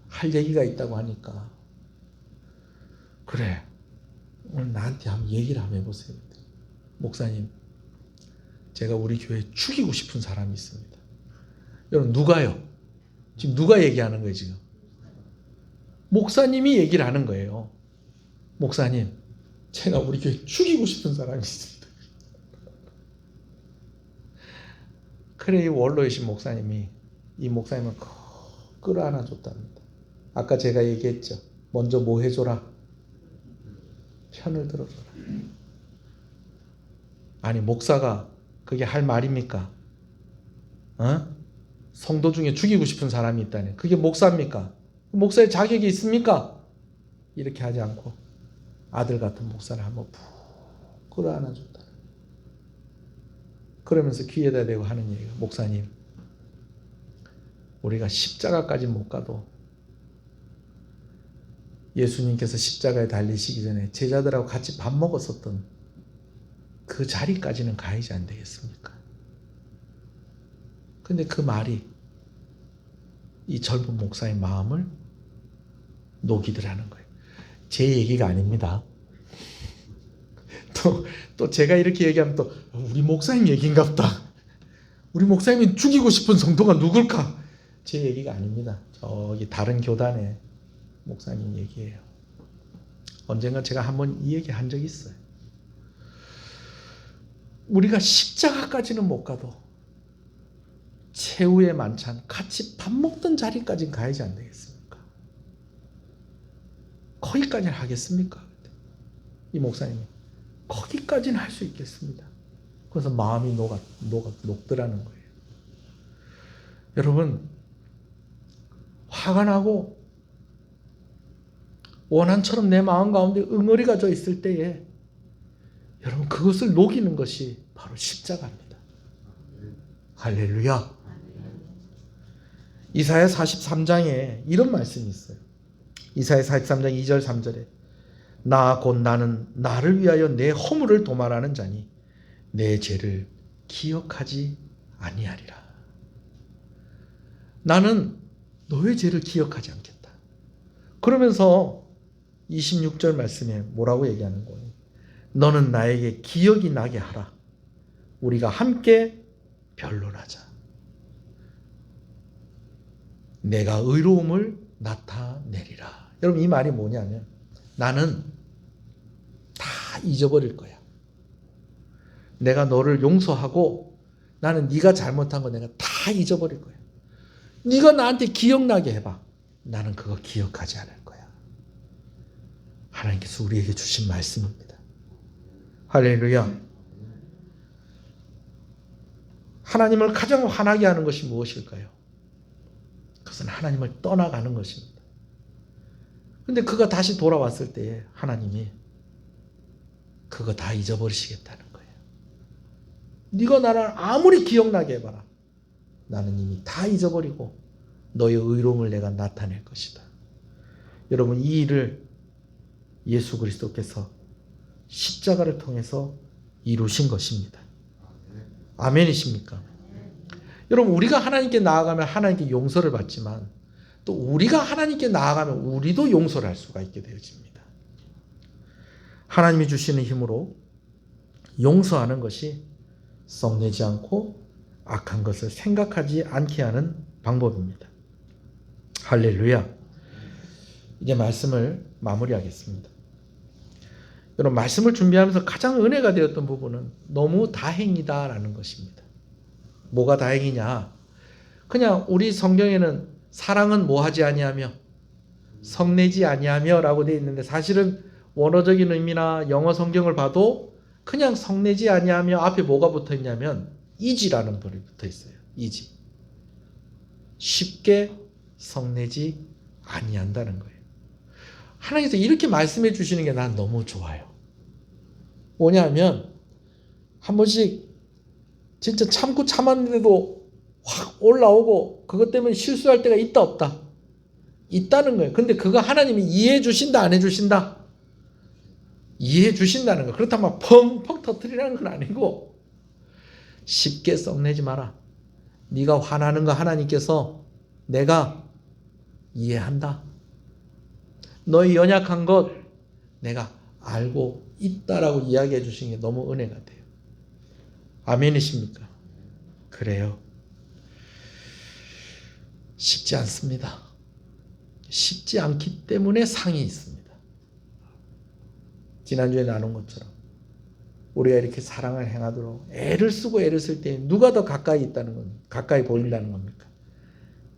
할 얘기가 있다고 하니까 그래 오늘 나한테 한번 얘기를 한번 해보세요. 목사님 제가 우리 교회에 죽이고 싶은 사람이 있습니다. 여러분 누가요? 지금 누가 얘기하는 거예요 지금? 목사님이 얘기를 하는 거예요. 목사님 제가 우리 교회에 죽이고 싶은 사람이 있습니다. 그래 이 원로이신 목사님이 이 목사님을 끌어안아 줬답니다. 아까 제가 얘기했죠. 먼저 뭐 해줘라? 편을 들어줘라. 아니 목사가 그게 할 말입니까? 성도 중에 죽이고 싶은 사람이 있다니 그게 목사입니까? 목사의 자격이 있습니까? 이렇게 하지 않고 아들 같은 목사를 한번 푹 끌어안아 줬다. 그러면서 귀에다 대고 하는 얘기가 목사님 우리가 십자가까지 못 가도 예수님께서 십자가에 달리시기 전에 제자들하고 같이 밥 먹었었던 그 자리까지는 가야지 안 되겠습니까? 근데 그 말이 이 젊은 목사의 마음을 녹이더라는 거예요. 제 얘기가 아닙니다. 또 제가 이렇게 얘기하면 또 우리 목사님 얘기인가 보다. 우리 목사님이 죽이고 싶은 성도가 누굴까? 제 얘기가 아닙니다. 저기 다른 교단의 목사님 얘기예요. 언젠가 제가 한번 이 얘기 한 적이 있어요. 우리가 십자가까지는 못 가도 최후의 만찬 같이 밥 먹던 자리까지는 가야지 안 되겠습니까? 거기까지는 하겠습니까? 이 목사님이 거기까지는 할 수 있겠습니다. 그래서 마음이 녹더라는 거예요. 여러분, 화가 나고 원한처럼 내 마음 가운데 응어리가 져 있을 때에 여러분 그것을 녹이는 것이 바로 십자가입니다. 할렐루야. 이사야 43장에 이런 말씀이 있어요. 이사야 43장 2절 3절에 나 곧 나는 나를 위하여 내 허물을 도말하는 자니 내 죄를 기억하지 아니하리라. 나는 너의 죄를 기억하지 않겠다. 그러면서 26절 말씀에 뭐라고 얘기하는 거예요? 너는 나에게 기억이 나게 하라. 우리가 함께 변론하자. 내가 의로움을 나타내리라. 여러분 이 말이 뭐냐면 나는 다 잊어버릴 거야. 내가 너를 용서하고 나는 네가 잘못한 거 내가 다 잊어버릴 거야. 네가 나한테 기억나게 해봐. 나는 그거 기억하지 않을 거야. 하나님께서 우리에게 주신 말씀입니다. 할렐루야. 하나님을 가장 화나게 하는 것이 무엇일까요? 그것은 하나님을 떠나가는 것입니다. 근데 그가 다시 돌아왔을 때에 하나님이 그거 다 잊어버리시겠다는 거예요. 네가 나를 아무리 기억나게 해봐라. 나는 이미 다 잊어버리고 너의 의로움을 내가 나타낼 것이다. 여러분 이 일을 예수 그리스도께서 십자가를 통해서 이루신 것입니다. 아멘이십니까? 여러분 우리가 하나님께 나아가면 하나님께 용서를 받지만 또 우리가 하나님께 나아가면 우리도 용서를 할 수가 있게 되어집니다. 하나님이 주시는 힘으로 용서하는 것이 썩내지 않고 악한 것을 생각하지 않게 하는 방법입니다. 할렐루야. 이제 말씀을 마무리하겠습니다. 여러분 말씀을 준비하면서 가장 은혜가 되었던 부분은 너무 다행이다라는 것입니다. 뭐가 다행이냐? 그냥 우리 성경에는 사랑은 뭐하지 아니하며 성내지 아니하며라고 되어 있는데 사실은 원어적인 의미나 영어 성경을 봐도 그냥 성내지 아니하며 앞에 뭐가 붙어 있냐면 이지라는 벌이 붙어 있어요. 이지. 쉽게 성내지 아니한다는 거예요. 하나님께서 이렇게 말씀해 주시는 게 난 너무 좋아요. 뭐냐면 한 번씩 진짜 참고 참았는데도 확 올라오고 그것 때문에 실수할 때가 있다 없다? 있다는 거예요. 근데 그거 하나님이 이해해 주신다 안 해주신다? 이해해 주신다는 거예요. 그렇다면 막 펑펑 터뜨리라는 건 아니고 쉽게 썩내지 마라. 네가 화나는 거 하나님께서 내가 이해한다. 너의 연약한 것 내가 알고 있다라고 이야기해 주시는 게 너무 은혜가 돼요. 아멘이십니까? 그래요. 쉽지 않습니다. 쉽지 않기 때문에 상이 있습니다. 지난주에 나눈 것처럼 우리가 이렇게 사랑을 행하도록 애를 쓰고 애를 쓸 때 누가 더 가까이 있다는 겁니까? 가까이 보인다는 겁니까?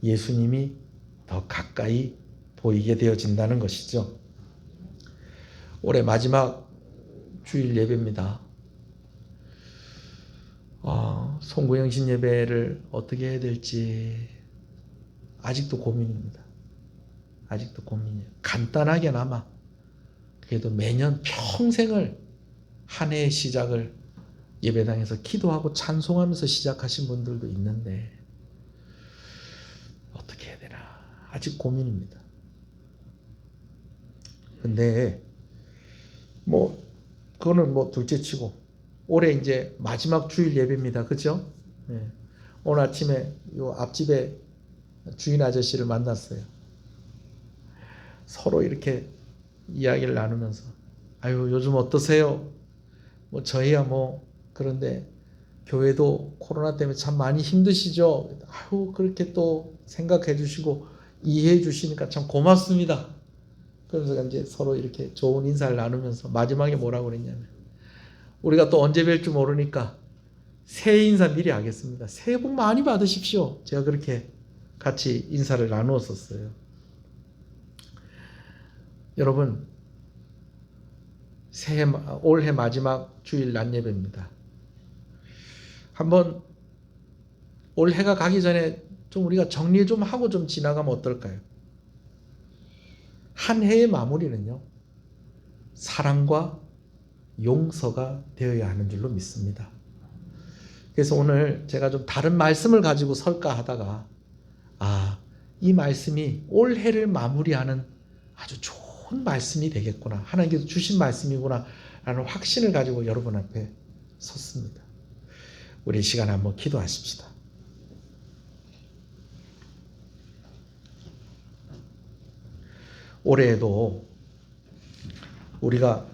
예수님이 더 가까이 보이게 되어진다는 것이죠. 올해 마지막 주일 예배입니다. 송구영신 예배를 어떻게 해야 될지 아직도 고민입니다. 아직도 고민이에요. 간단하게나마 그래도 매년 평생을 한 해의 시작을 예배당에서 기도하고 찬송하면서 시작하신 분들도 있는데 어떻게 해야 되나 아직 고민입니다. 근데 뭐 그거는 뭐 둘째치고 올해 이제 마지막 주일 예배입니다. 그죠? 네. 오늘 아침에 요 앞집에 주인 아저씨를 만났어요. 서로 이렇게 이야기를 나누면서 아유 요즘 어떠세요? 뭐 저희야 뭐 그런데 교회도 코로나 때문에 참 많이 힘드시죠? 아유 그렇게 또 생각해 주시고 이해해 주시니까 참 고맙습니다. 그러면서 이제 서로 이렇게 좋은 인사를 나누면서 마지막에 뭐라고 그랬냐면 우리가 또 언제 뵐 줄 모르니까 새해 인사 미리 하겠습니다. 새해 복 많이 받으십시오. 제가 그렇게 같이 인사를 나누었었어요. 여러분 올해 마지막 주일 낮 예배입니다. 한번 올해가 가기 전에 좀 우리가 정리 좀 하고 좀 지나가면 어떨까요? 한 해의 마무리는요, 사랑과 용서가 되어야 하는 줄로 믿습니다. 그래서 오늘 제가 좀 다른 말씀을 가지고 설까 하다가 이 말씀이 올해를 마무리하는 아주 좋은 말씀이 되겠구나. 하나님께서 주신 말씀이구나 라는 확신을 가지고 여러분 앞에 섰습니다. 우리 이 시간에 한번 기도하십시다. 올해에도 우리가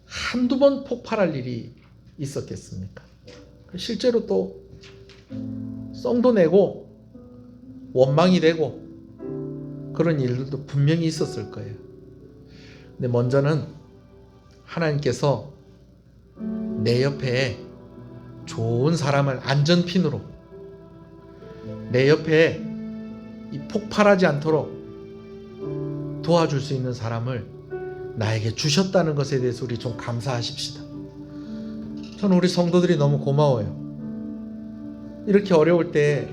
한두 번 폭발할 일이 있었겠습니까? 실제로 또 썽도 내고 원망이 되고 그런 일들도 분명히 있었을 거예요. 근데 먼저는 하나님께서 내 옆에 좋은 사람을 안전핀으로 내 옆에 이 폭발하지 않도록 도와줄 수 있는 사람을 나에게 주셨다는 것에 대해서 우리 좀 감사하십시다. 저는 우리 성도들이 너무 고마워요. 이렇게 어려울 때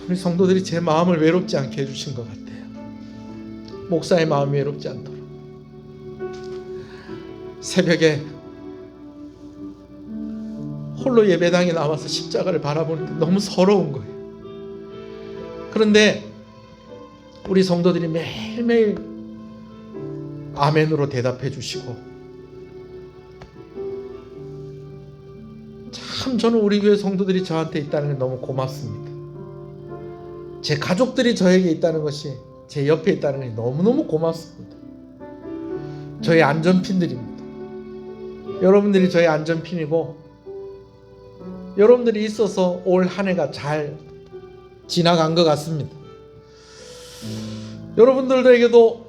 우리 성도들이 제 마음을 외롭지 않게 해주신 것 같아요. 목사의 마음이 외롭지 않도록. 새벽에 홀로 예배당에 나와서 십자가를 바라보는데 너무 서러운 거예요. 그런데 우리 성도들이 매일매일 아멘으로 대답해 주시고 참 저는 우리 교회 성도들이 저한테 있다는 게 너무 고맙습니다. 제 가족들이 저에게 있다는 것이 제 옆에 있다는 게 너무너무 고맙습니다. 저의 안전핀들입니다. 여러분들이 저의 안전핀이고 여러분들이 있어서 올 한 해가 잘 지나간 것 같습니다. 여러분들에게도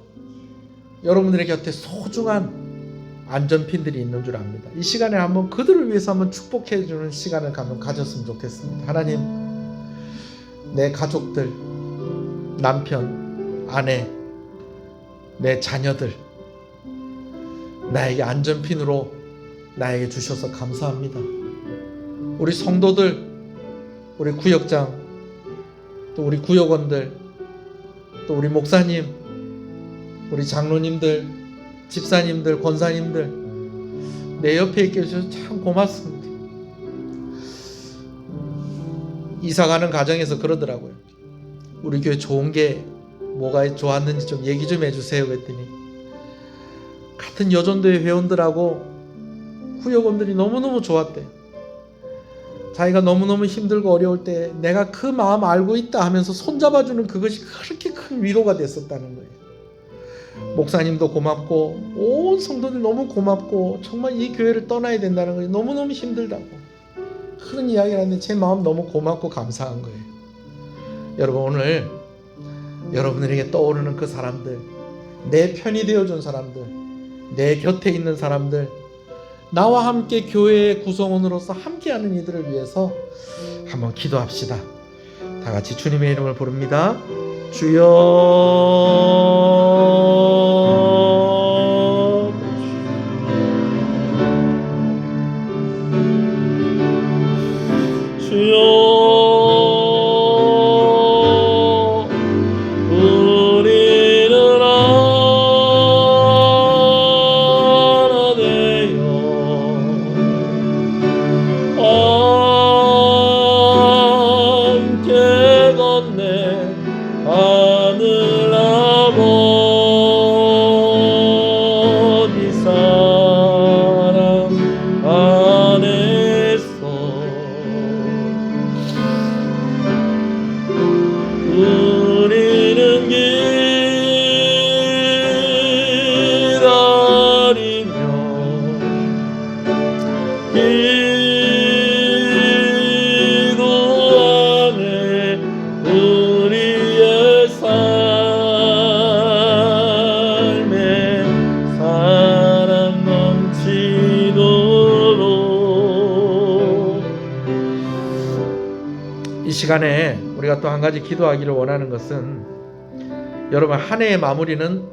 여러분들의 곁에 소중한 안전핀들이 있는 줄 압니다. 이 시간에 한번 그들을 위해서 한번 축복해 주는 시간을 한번 가졌으면 좋겠습니다. 하나님, 내 가족들, 남편, 아내, 내 자녀들 나에게 안전핀으로 나에게 주셔서 감사합니다. 우리 성도들, 우리 구역장, 또 우리 구역원들, 또 우리 목사님, 우리 장로님들, 집사님들, 권사님들 내 옆에 있게 해주셔서 참 고맙습니다. 이사가는 가정에서 그러더라고요. 우리 교회 좋은 게 뭐가 좋았는지 좀 얘기 좀 해주세요 그랬더니 같은 여전도의 회원들하고 구역원들이 너무너무 좋았대요. 자기가 너무너무 힘들고 어려울 때 내가 그 마음 알고 있다 하면서 손잡아주는 그것이 그렇게 큰 위로가 됐었다는 거예요. 목사님도 고맙고 온 성도들 너무 고맙고 정말 이 교회를 떠나야 된다는 것이 너무너무 힘들다고 그런 이야기를 하는데 제 마음 너무 고맙고 감사한 거예요. 여러분 오늘 여러분들에게 떠오르는 그 사람들, 내 편이 되어준 사람들, 내 곁에 있는 사람들, 나와 함께 교회의 구성원으로서 함께하는 이들을 위해서 한번 기도합시다. 다 같이 주님의 이름을 부릅니다. 주여, 주여, 우리는 하나 되어 함께 건네 하늘 아버지 시간에 우리가 또 한 가지 기도하기를 원하는 것은 여러분, 한 해의 마무리는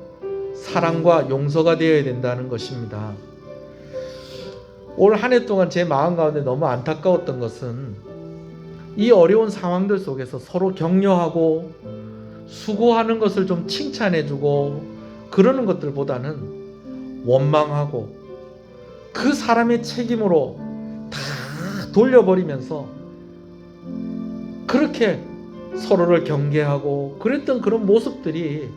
사랑과 용서가 되어야 된다는 것입니다. 올 한 해 동안 제 마음 가운데 너무 안타까웠던 것은 이 어려운 상황들 속에서 서로 격려하고 수고하는 것을 좀 칭찬해주고 그러는 것들보다는 원망하고 그 사람의 책임으로 다 돌려버리면서 그렇게 서로를 경계하고 그랬던 그런 모습들이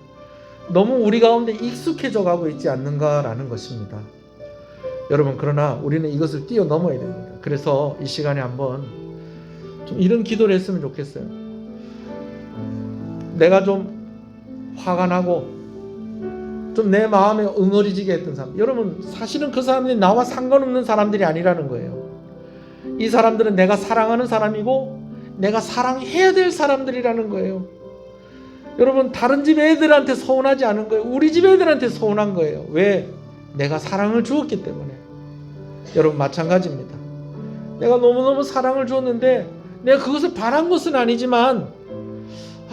너무 우리 가운데 익숙해져 가고 있지 않는가라는 것입니다. 여러분, 그러나 우리는 이것을 뛰어넘어야 됩니다. 그래서 이 시간에 한번 좀 이런 기도를 했으면 좋겠어요. 내가 좀 화가 나고 좀 내 마음에 응어리지게 했던 사람, 여러분 사실은 그 사람들이 나와 상관없는 사람들이 아니라는 거예요. 이 사람들은 내가 사랑하는 사람이고 내가 사랑해야 될 사람들이라는 거예요. 여러분, 다른 집 애들한테 서운하지 않은 거예요. 우리 집 애들한테 서운한 거예요. 왜? 내가 사랑을 주었기 때문에. 여러분, 마찬가지입니다. 내가 너무너무 사랑을 주었는데 내가 그것을 바란 것은 아니지만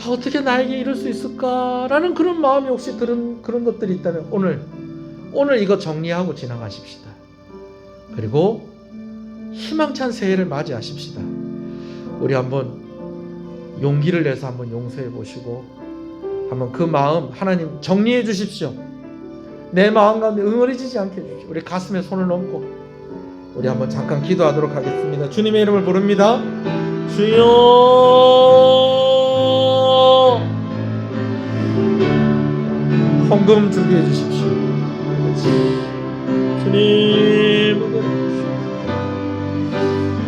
어떻게 나에게 이럴 수 있을까라는 그런 마음이 혹시 들은 그런 것들이 있다면 오늘 이거 정리하고 지나가십시다. 그리고 희망찬 새해를 맞이하십시다. 우리 한번 용기를 내서 한번 용서해 보시고 한번 그 마음 하나님 정리해 주십시오. 내 마음 가운데 응어리지지 않게 해주십시오. 우리 가슴에 손을 얹고 우리 한번 잠깐 기도하도록 하겠습니다. 주님의 이름을 부릅니다. 주여, 헌금 준비해 주십시오. 주님,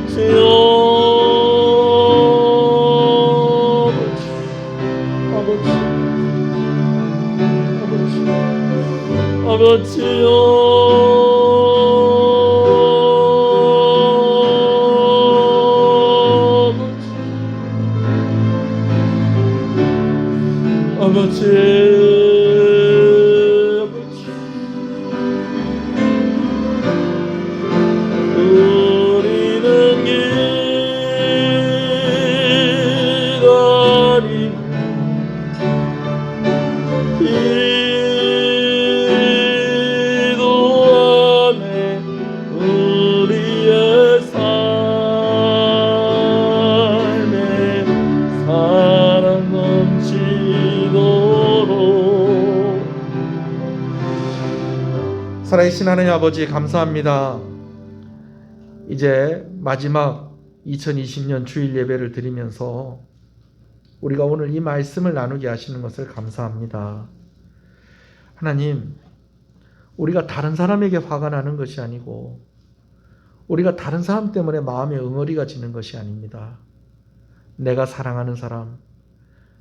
주여, 살아계신 하나님 아버지, 감사합니다. 이제 마지막 2020년 주일 예배를 드리면서 우리가 오늘 이 말씀을 나누게 하시는 것을 감사합니다. 하나님, 우리가 다른 사람에게 화가 나는 것이 아니고 우리가 다른 사람 때문에 마음에 응어리가 지는 것이 아닙니다. 내가 사랑하는 사람,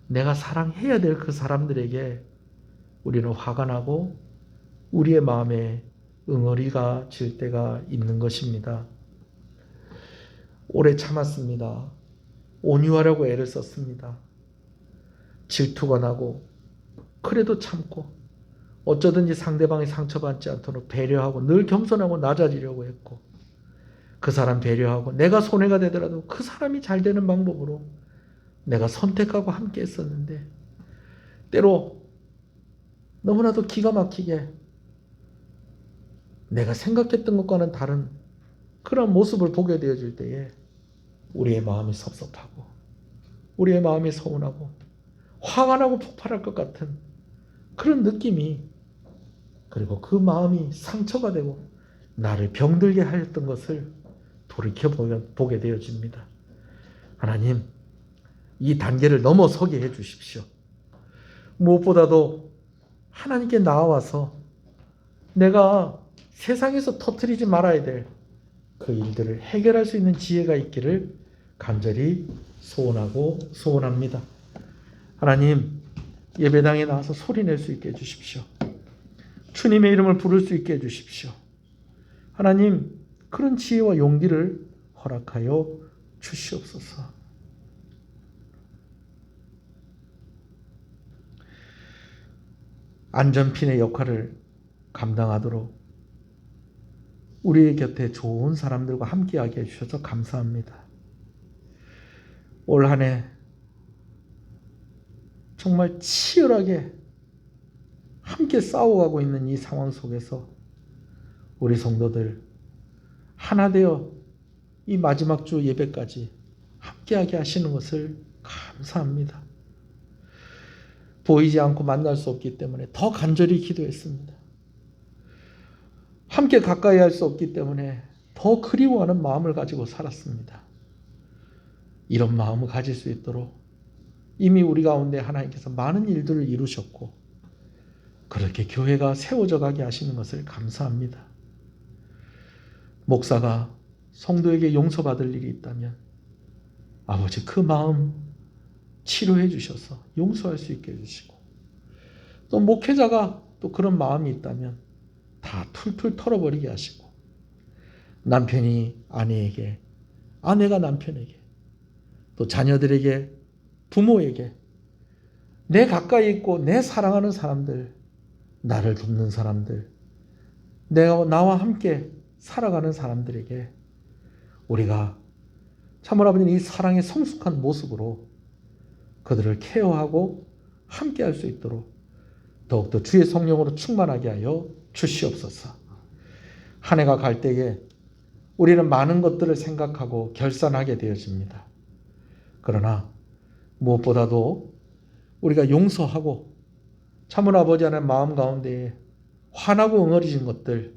내가 사랑해야 될 그 사람들에게 우리는 화가 나고 우리의 마음에 응어리가 질 때가 있는 것입니다. 오래 참았습니다. 온유하려고 애를 썼습니다. 질투가 나고 그래도 참고 어쩌든지 상대방이 상처받지 않도록 배려하고 늘 겸손하고 낮아지려고 했고 그 사람 배려하고 내가 손해가 되더라도 그 사람이 잘 되는 방법으로 내가 선택하고 함께 했었는데 때로 너무나도 기가 막히게 내가 생각했던 것과는 다른 그런 모습을 보게 되어질 때에 우리의 마음이 섭섭하고 우리의 마음이 서운하고 화가 나고 폭발할 것 같은 그런 느낌이, 그리고 그 마음이 상처가 되고 나를 병들게 하였던 것을 돌이켜보게 되어집니다. 하나님, 이 단계를 넘어서게 해주십시오. 무엇보다도 하나님께 나와서 내가 세상에서 터뜨리지 말아야 될 그 일들을 해결할 수 있는 지혜가 있기를 간절히 소원하고 소원합니다. 하나님, 예배당에 나와서 소리낼 수 있게 해주십시오. 주님의 이름을 부를 수 있게 해주십시오. 하나님, 그런 지혜와 용기를 허락하여 주시옵소서. 안전핀의 역할을 감당하도록 우리의 곁에 좋은 사람들과 함께하게 해주셔서 감사합니다. 올 한 해 정말 치열하게 함께 싸워가고 있는 이 상황 속에서 우리 성도들 하나 되어 이 마지막 주 예배까지 함께하게 하시는 것을 감사합니다. 보이지 않고 만날 수 없기 때문에 더 간절히 기도했습니다. 함께 가까이 할 수 없기 때문에 더 그리워하는 마음을 가지고 살았습니다. 이런 마음을 가질 수 있도록 이미 우리 가운데 하나님께서 많은 일들을 이루셨고 그렇게 교회가 세워져 가게 하시는 것을 감사합니다. 목사가 성도에게 용서받을 일이 있다면 아버지 그 마음 치료해 주셔서 용서할 수 있게 해주시고, 또 목회자가 또 그런 마음이 있다면 다 툴툴 털어버리게 하시고, 남편이 아내에게, 아내가 남편에게, 또 자녀들에게, 부모에게 내 가까이 있고 내 사랑하는 사람들, 나를 돕는 사람들, 나와 함께 살아가는 사람들에게 우리가 참으로 아버지는 이 사랑의 성숙한 모습으로 그들을 케어하고 함께 할 수 있도록 더욱더 주의 성령으로 충만하게 하여 주시옵소서. 한 해가 갈 때에 우리는 많은 것들을 생각하고 결산하게 되어집니다. 그러나 무엇보다도 우리가 용서하고 참으로 아버지 하나님 마음 가운데에 화나고 응어리진 것들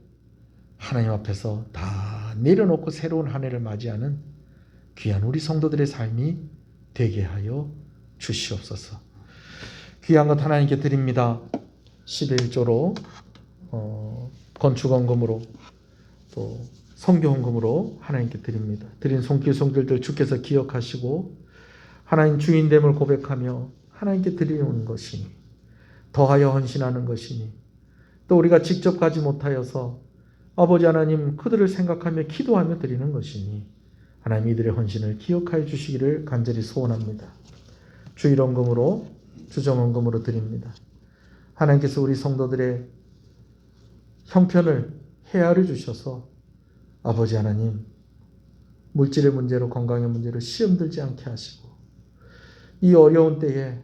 하나님 앞에서 다 내려놓고 새로운 한 해를 맞이하는 귀한 우리 성도들의 삶이 되게 하여 주시옵소서. 귀한 것 하나님께 드립니다. 11조로 건축원금으로 또 선교헌금으로 하나님께 드립니다. 드린 손길 손길들 주께서 기억하시고 하나님 주인됨을 고백하며 하나님께 드리는 것이니, 더하여 헌신하는 것이니, 또 우리가 직접 가지 못하여서 아버지 하나님 그들을 생각하며 기도하며 드리는 것이니 하나님 이들의 헌신을 기억하여 주시기를 간절히 소원합니다. 주일헌금으로 주정헌금으로 드립니다. 하나님께서 우리 성도들의 형편을 헤아려 주셔서 아버지 하나님 물질의 문제로, 건강의 문제로 시험 들지 않게 하시고 이 어려운 때에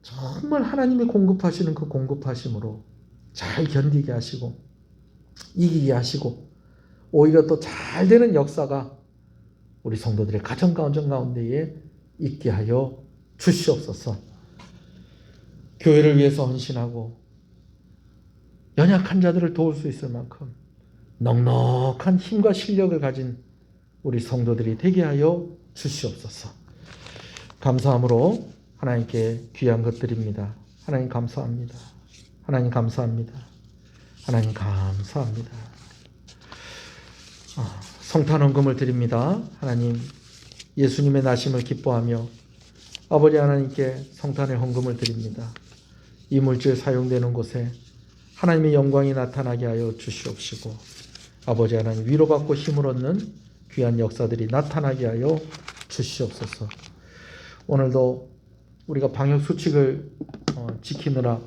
정말 하나님이 공급하시는 그 공급하심으로 잘 견디게 하시고 이기게 하시고 오히려 또 잘 되는 역사가 우리 성도들의 가정 가운데에 있게 하여 주시옵소서. 교회를 위해서 헌신하고 연약한 자들을 도울 수 있을 만큼 넉넉한 힘과 실력을 가진 우리 성도들이 되게 하여 주시옵소서. 감사함으로 하나님께 귀한 것 드립니다. 하나님 감사합니다. 하나님 감사합니다. 하나님 감사합니다. 성탄헌금을 드립니다. 하나님 예수님의 나심을 기뻐하며 아버지 하나님께 성탄의 헌금을 드립니다. 이 물질 사용되는 곳에 하나님의 영광이 나타나게 하여 주시옵시고 아버지 하나님 위로받고 힘을 얻는 귀한 역사들이 나타나게 하여 주시옵소서. 오늘도 우리가 방역수칙을 지키느라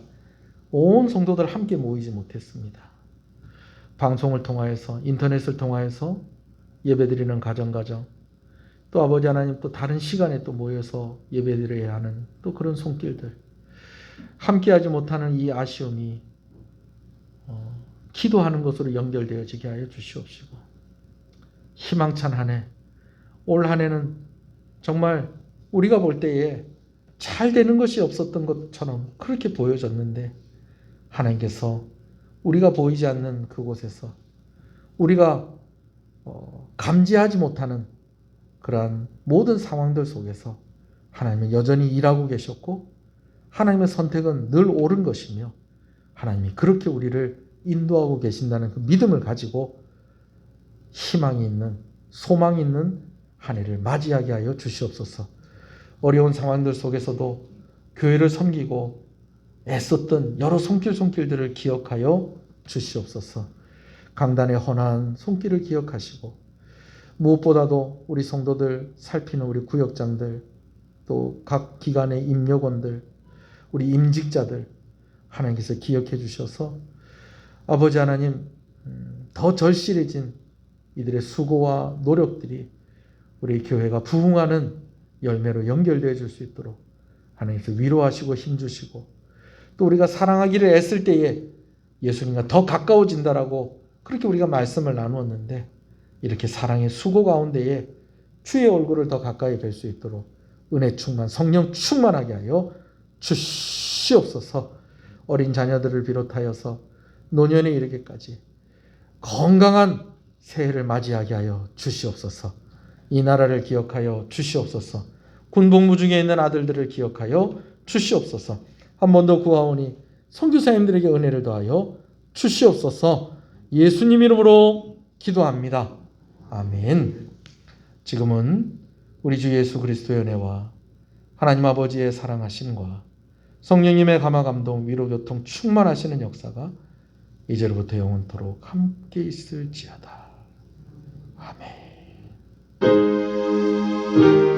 온 성도들 함께 모이지 못했습니다. 방송을 통하여서, 인터넷을 통하여서 예배드리는 가정 또 아버지 하나님 또 다른 시간에 또 모여서 예배드려야 하는 또 그런 손길들, 함께하지 못하는 이 아쉬움이 기도하는 것으로 연결되어지게 하여 주시옵시고 희망찬 한 해, 올 한 해는 정말 우리가 볼 때에 잘 되는 것이 없었던 것처럼 그렇게 보여졌는데 하나님께서 우리가 보이지 않는 그곳에서 우리가 감지하지 못하는 그러한 모든 상황들 속에서 하나님은 여전히 일하고 계셨고 하나님의 선택은 늘 옳은 것이며 하나님이 그렇게 우리를 인도하고 계신다는 그 믿음을 가지고 희망이 있는, 소망이 있는 한 해를 맞이하게 하여 주시옵소서. 어려운 상황들 속에서도 교회를 섬기고 애썼던 여러 손길들을 기억하여 주시옵소서. 강단의 헌한 손길을 기억하시고 무엇보다도 우리 성도들 살피는 우리 구역장들, 또 각 기관의 임력원들, 우리 임직자들 하나님께서 기억해 주셔서 아버지 하나님 더 절실해진 이들의 수고와 노력들이 우리 교회가 부흥하는 열매로 연결되어 줄 수 있도록 하나님께서 위로하시고 힘주시고, 또 우리가 사랑하기를 애쓸 때에 예수님과 더 가까워진다라고 그렇게 우리가 말씀을 나누었는데, 이렇게 사랑의 수고 가운데에 주의 얼굴을 더 가까이 뵐 수 있도록 은혜 충만, 성령 충만하게 하여 주시옵소서. 어린 자녀들을 비롯하여서 노년에 이르기까지 건강한 새해를 맞이하게 하여 주시옵소서. 이 나라를 기억하여 주시옵소서. 군복무 중에 있는 아들들을 기억하여 주시옵소서. 한 번 더 구하오니 선교사님들에게 은혜를 더하여 주시옵소서. 예수님 이름으로 기도합니다. 아멘. 지금은 우리 주 예수 그리스도의 은혜와 하나님 아버지의 사랑하심과 성령님의 감화 감동 위로 교통 충만하시는 역사가 이제로부터 영원토록 함께 있을지어다. 아멘.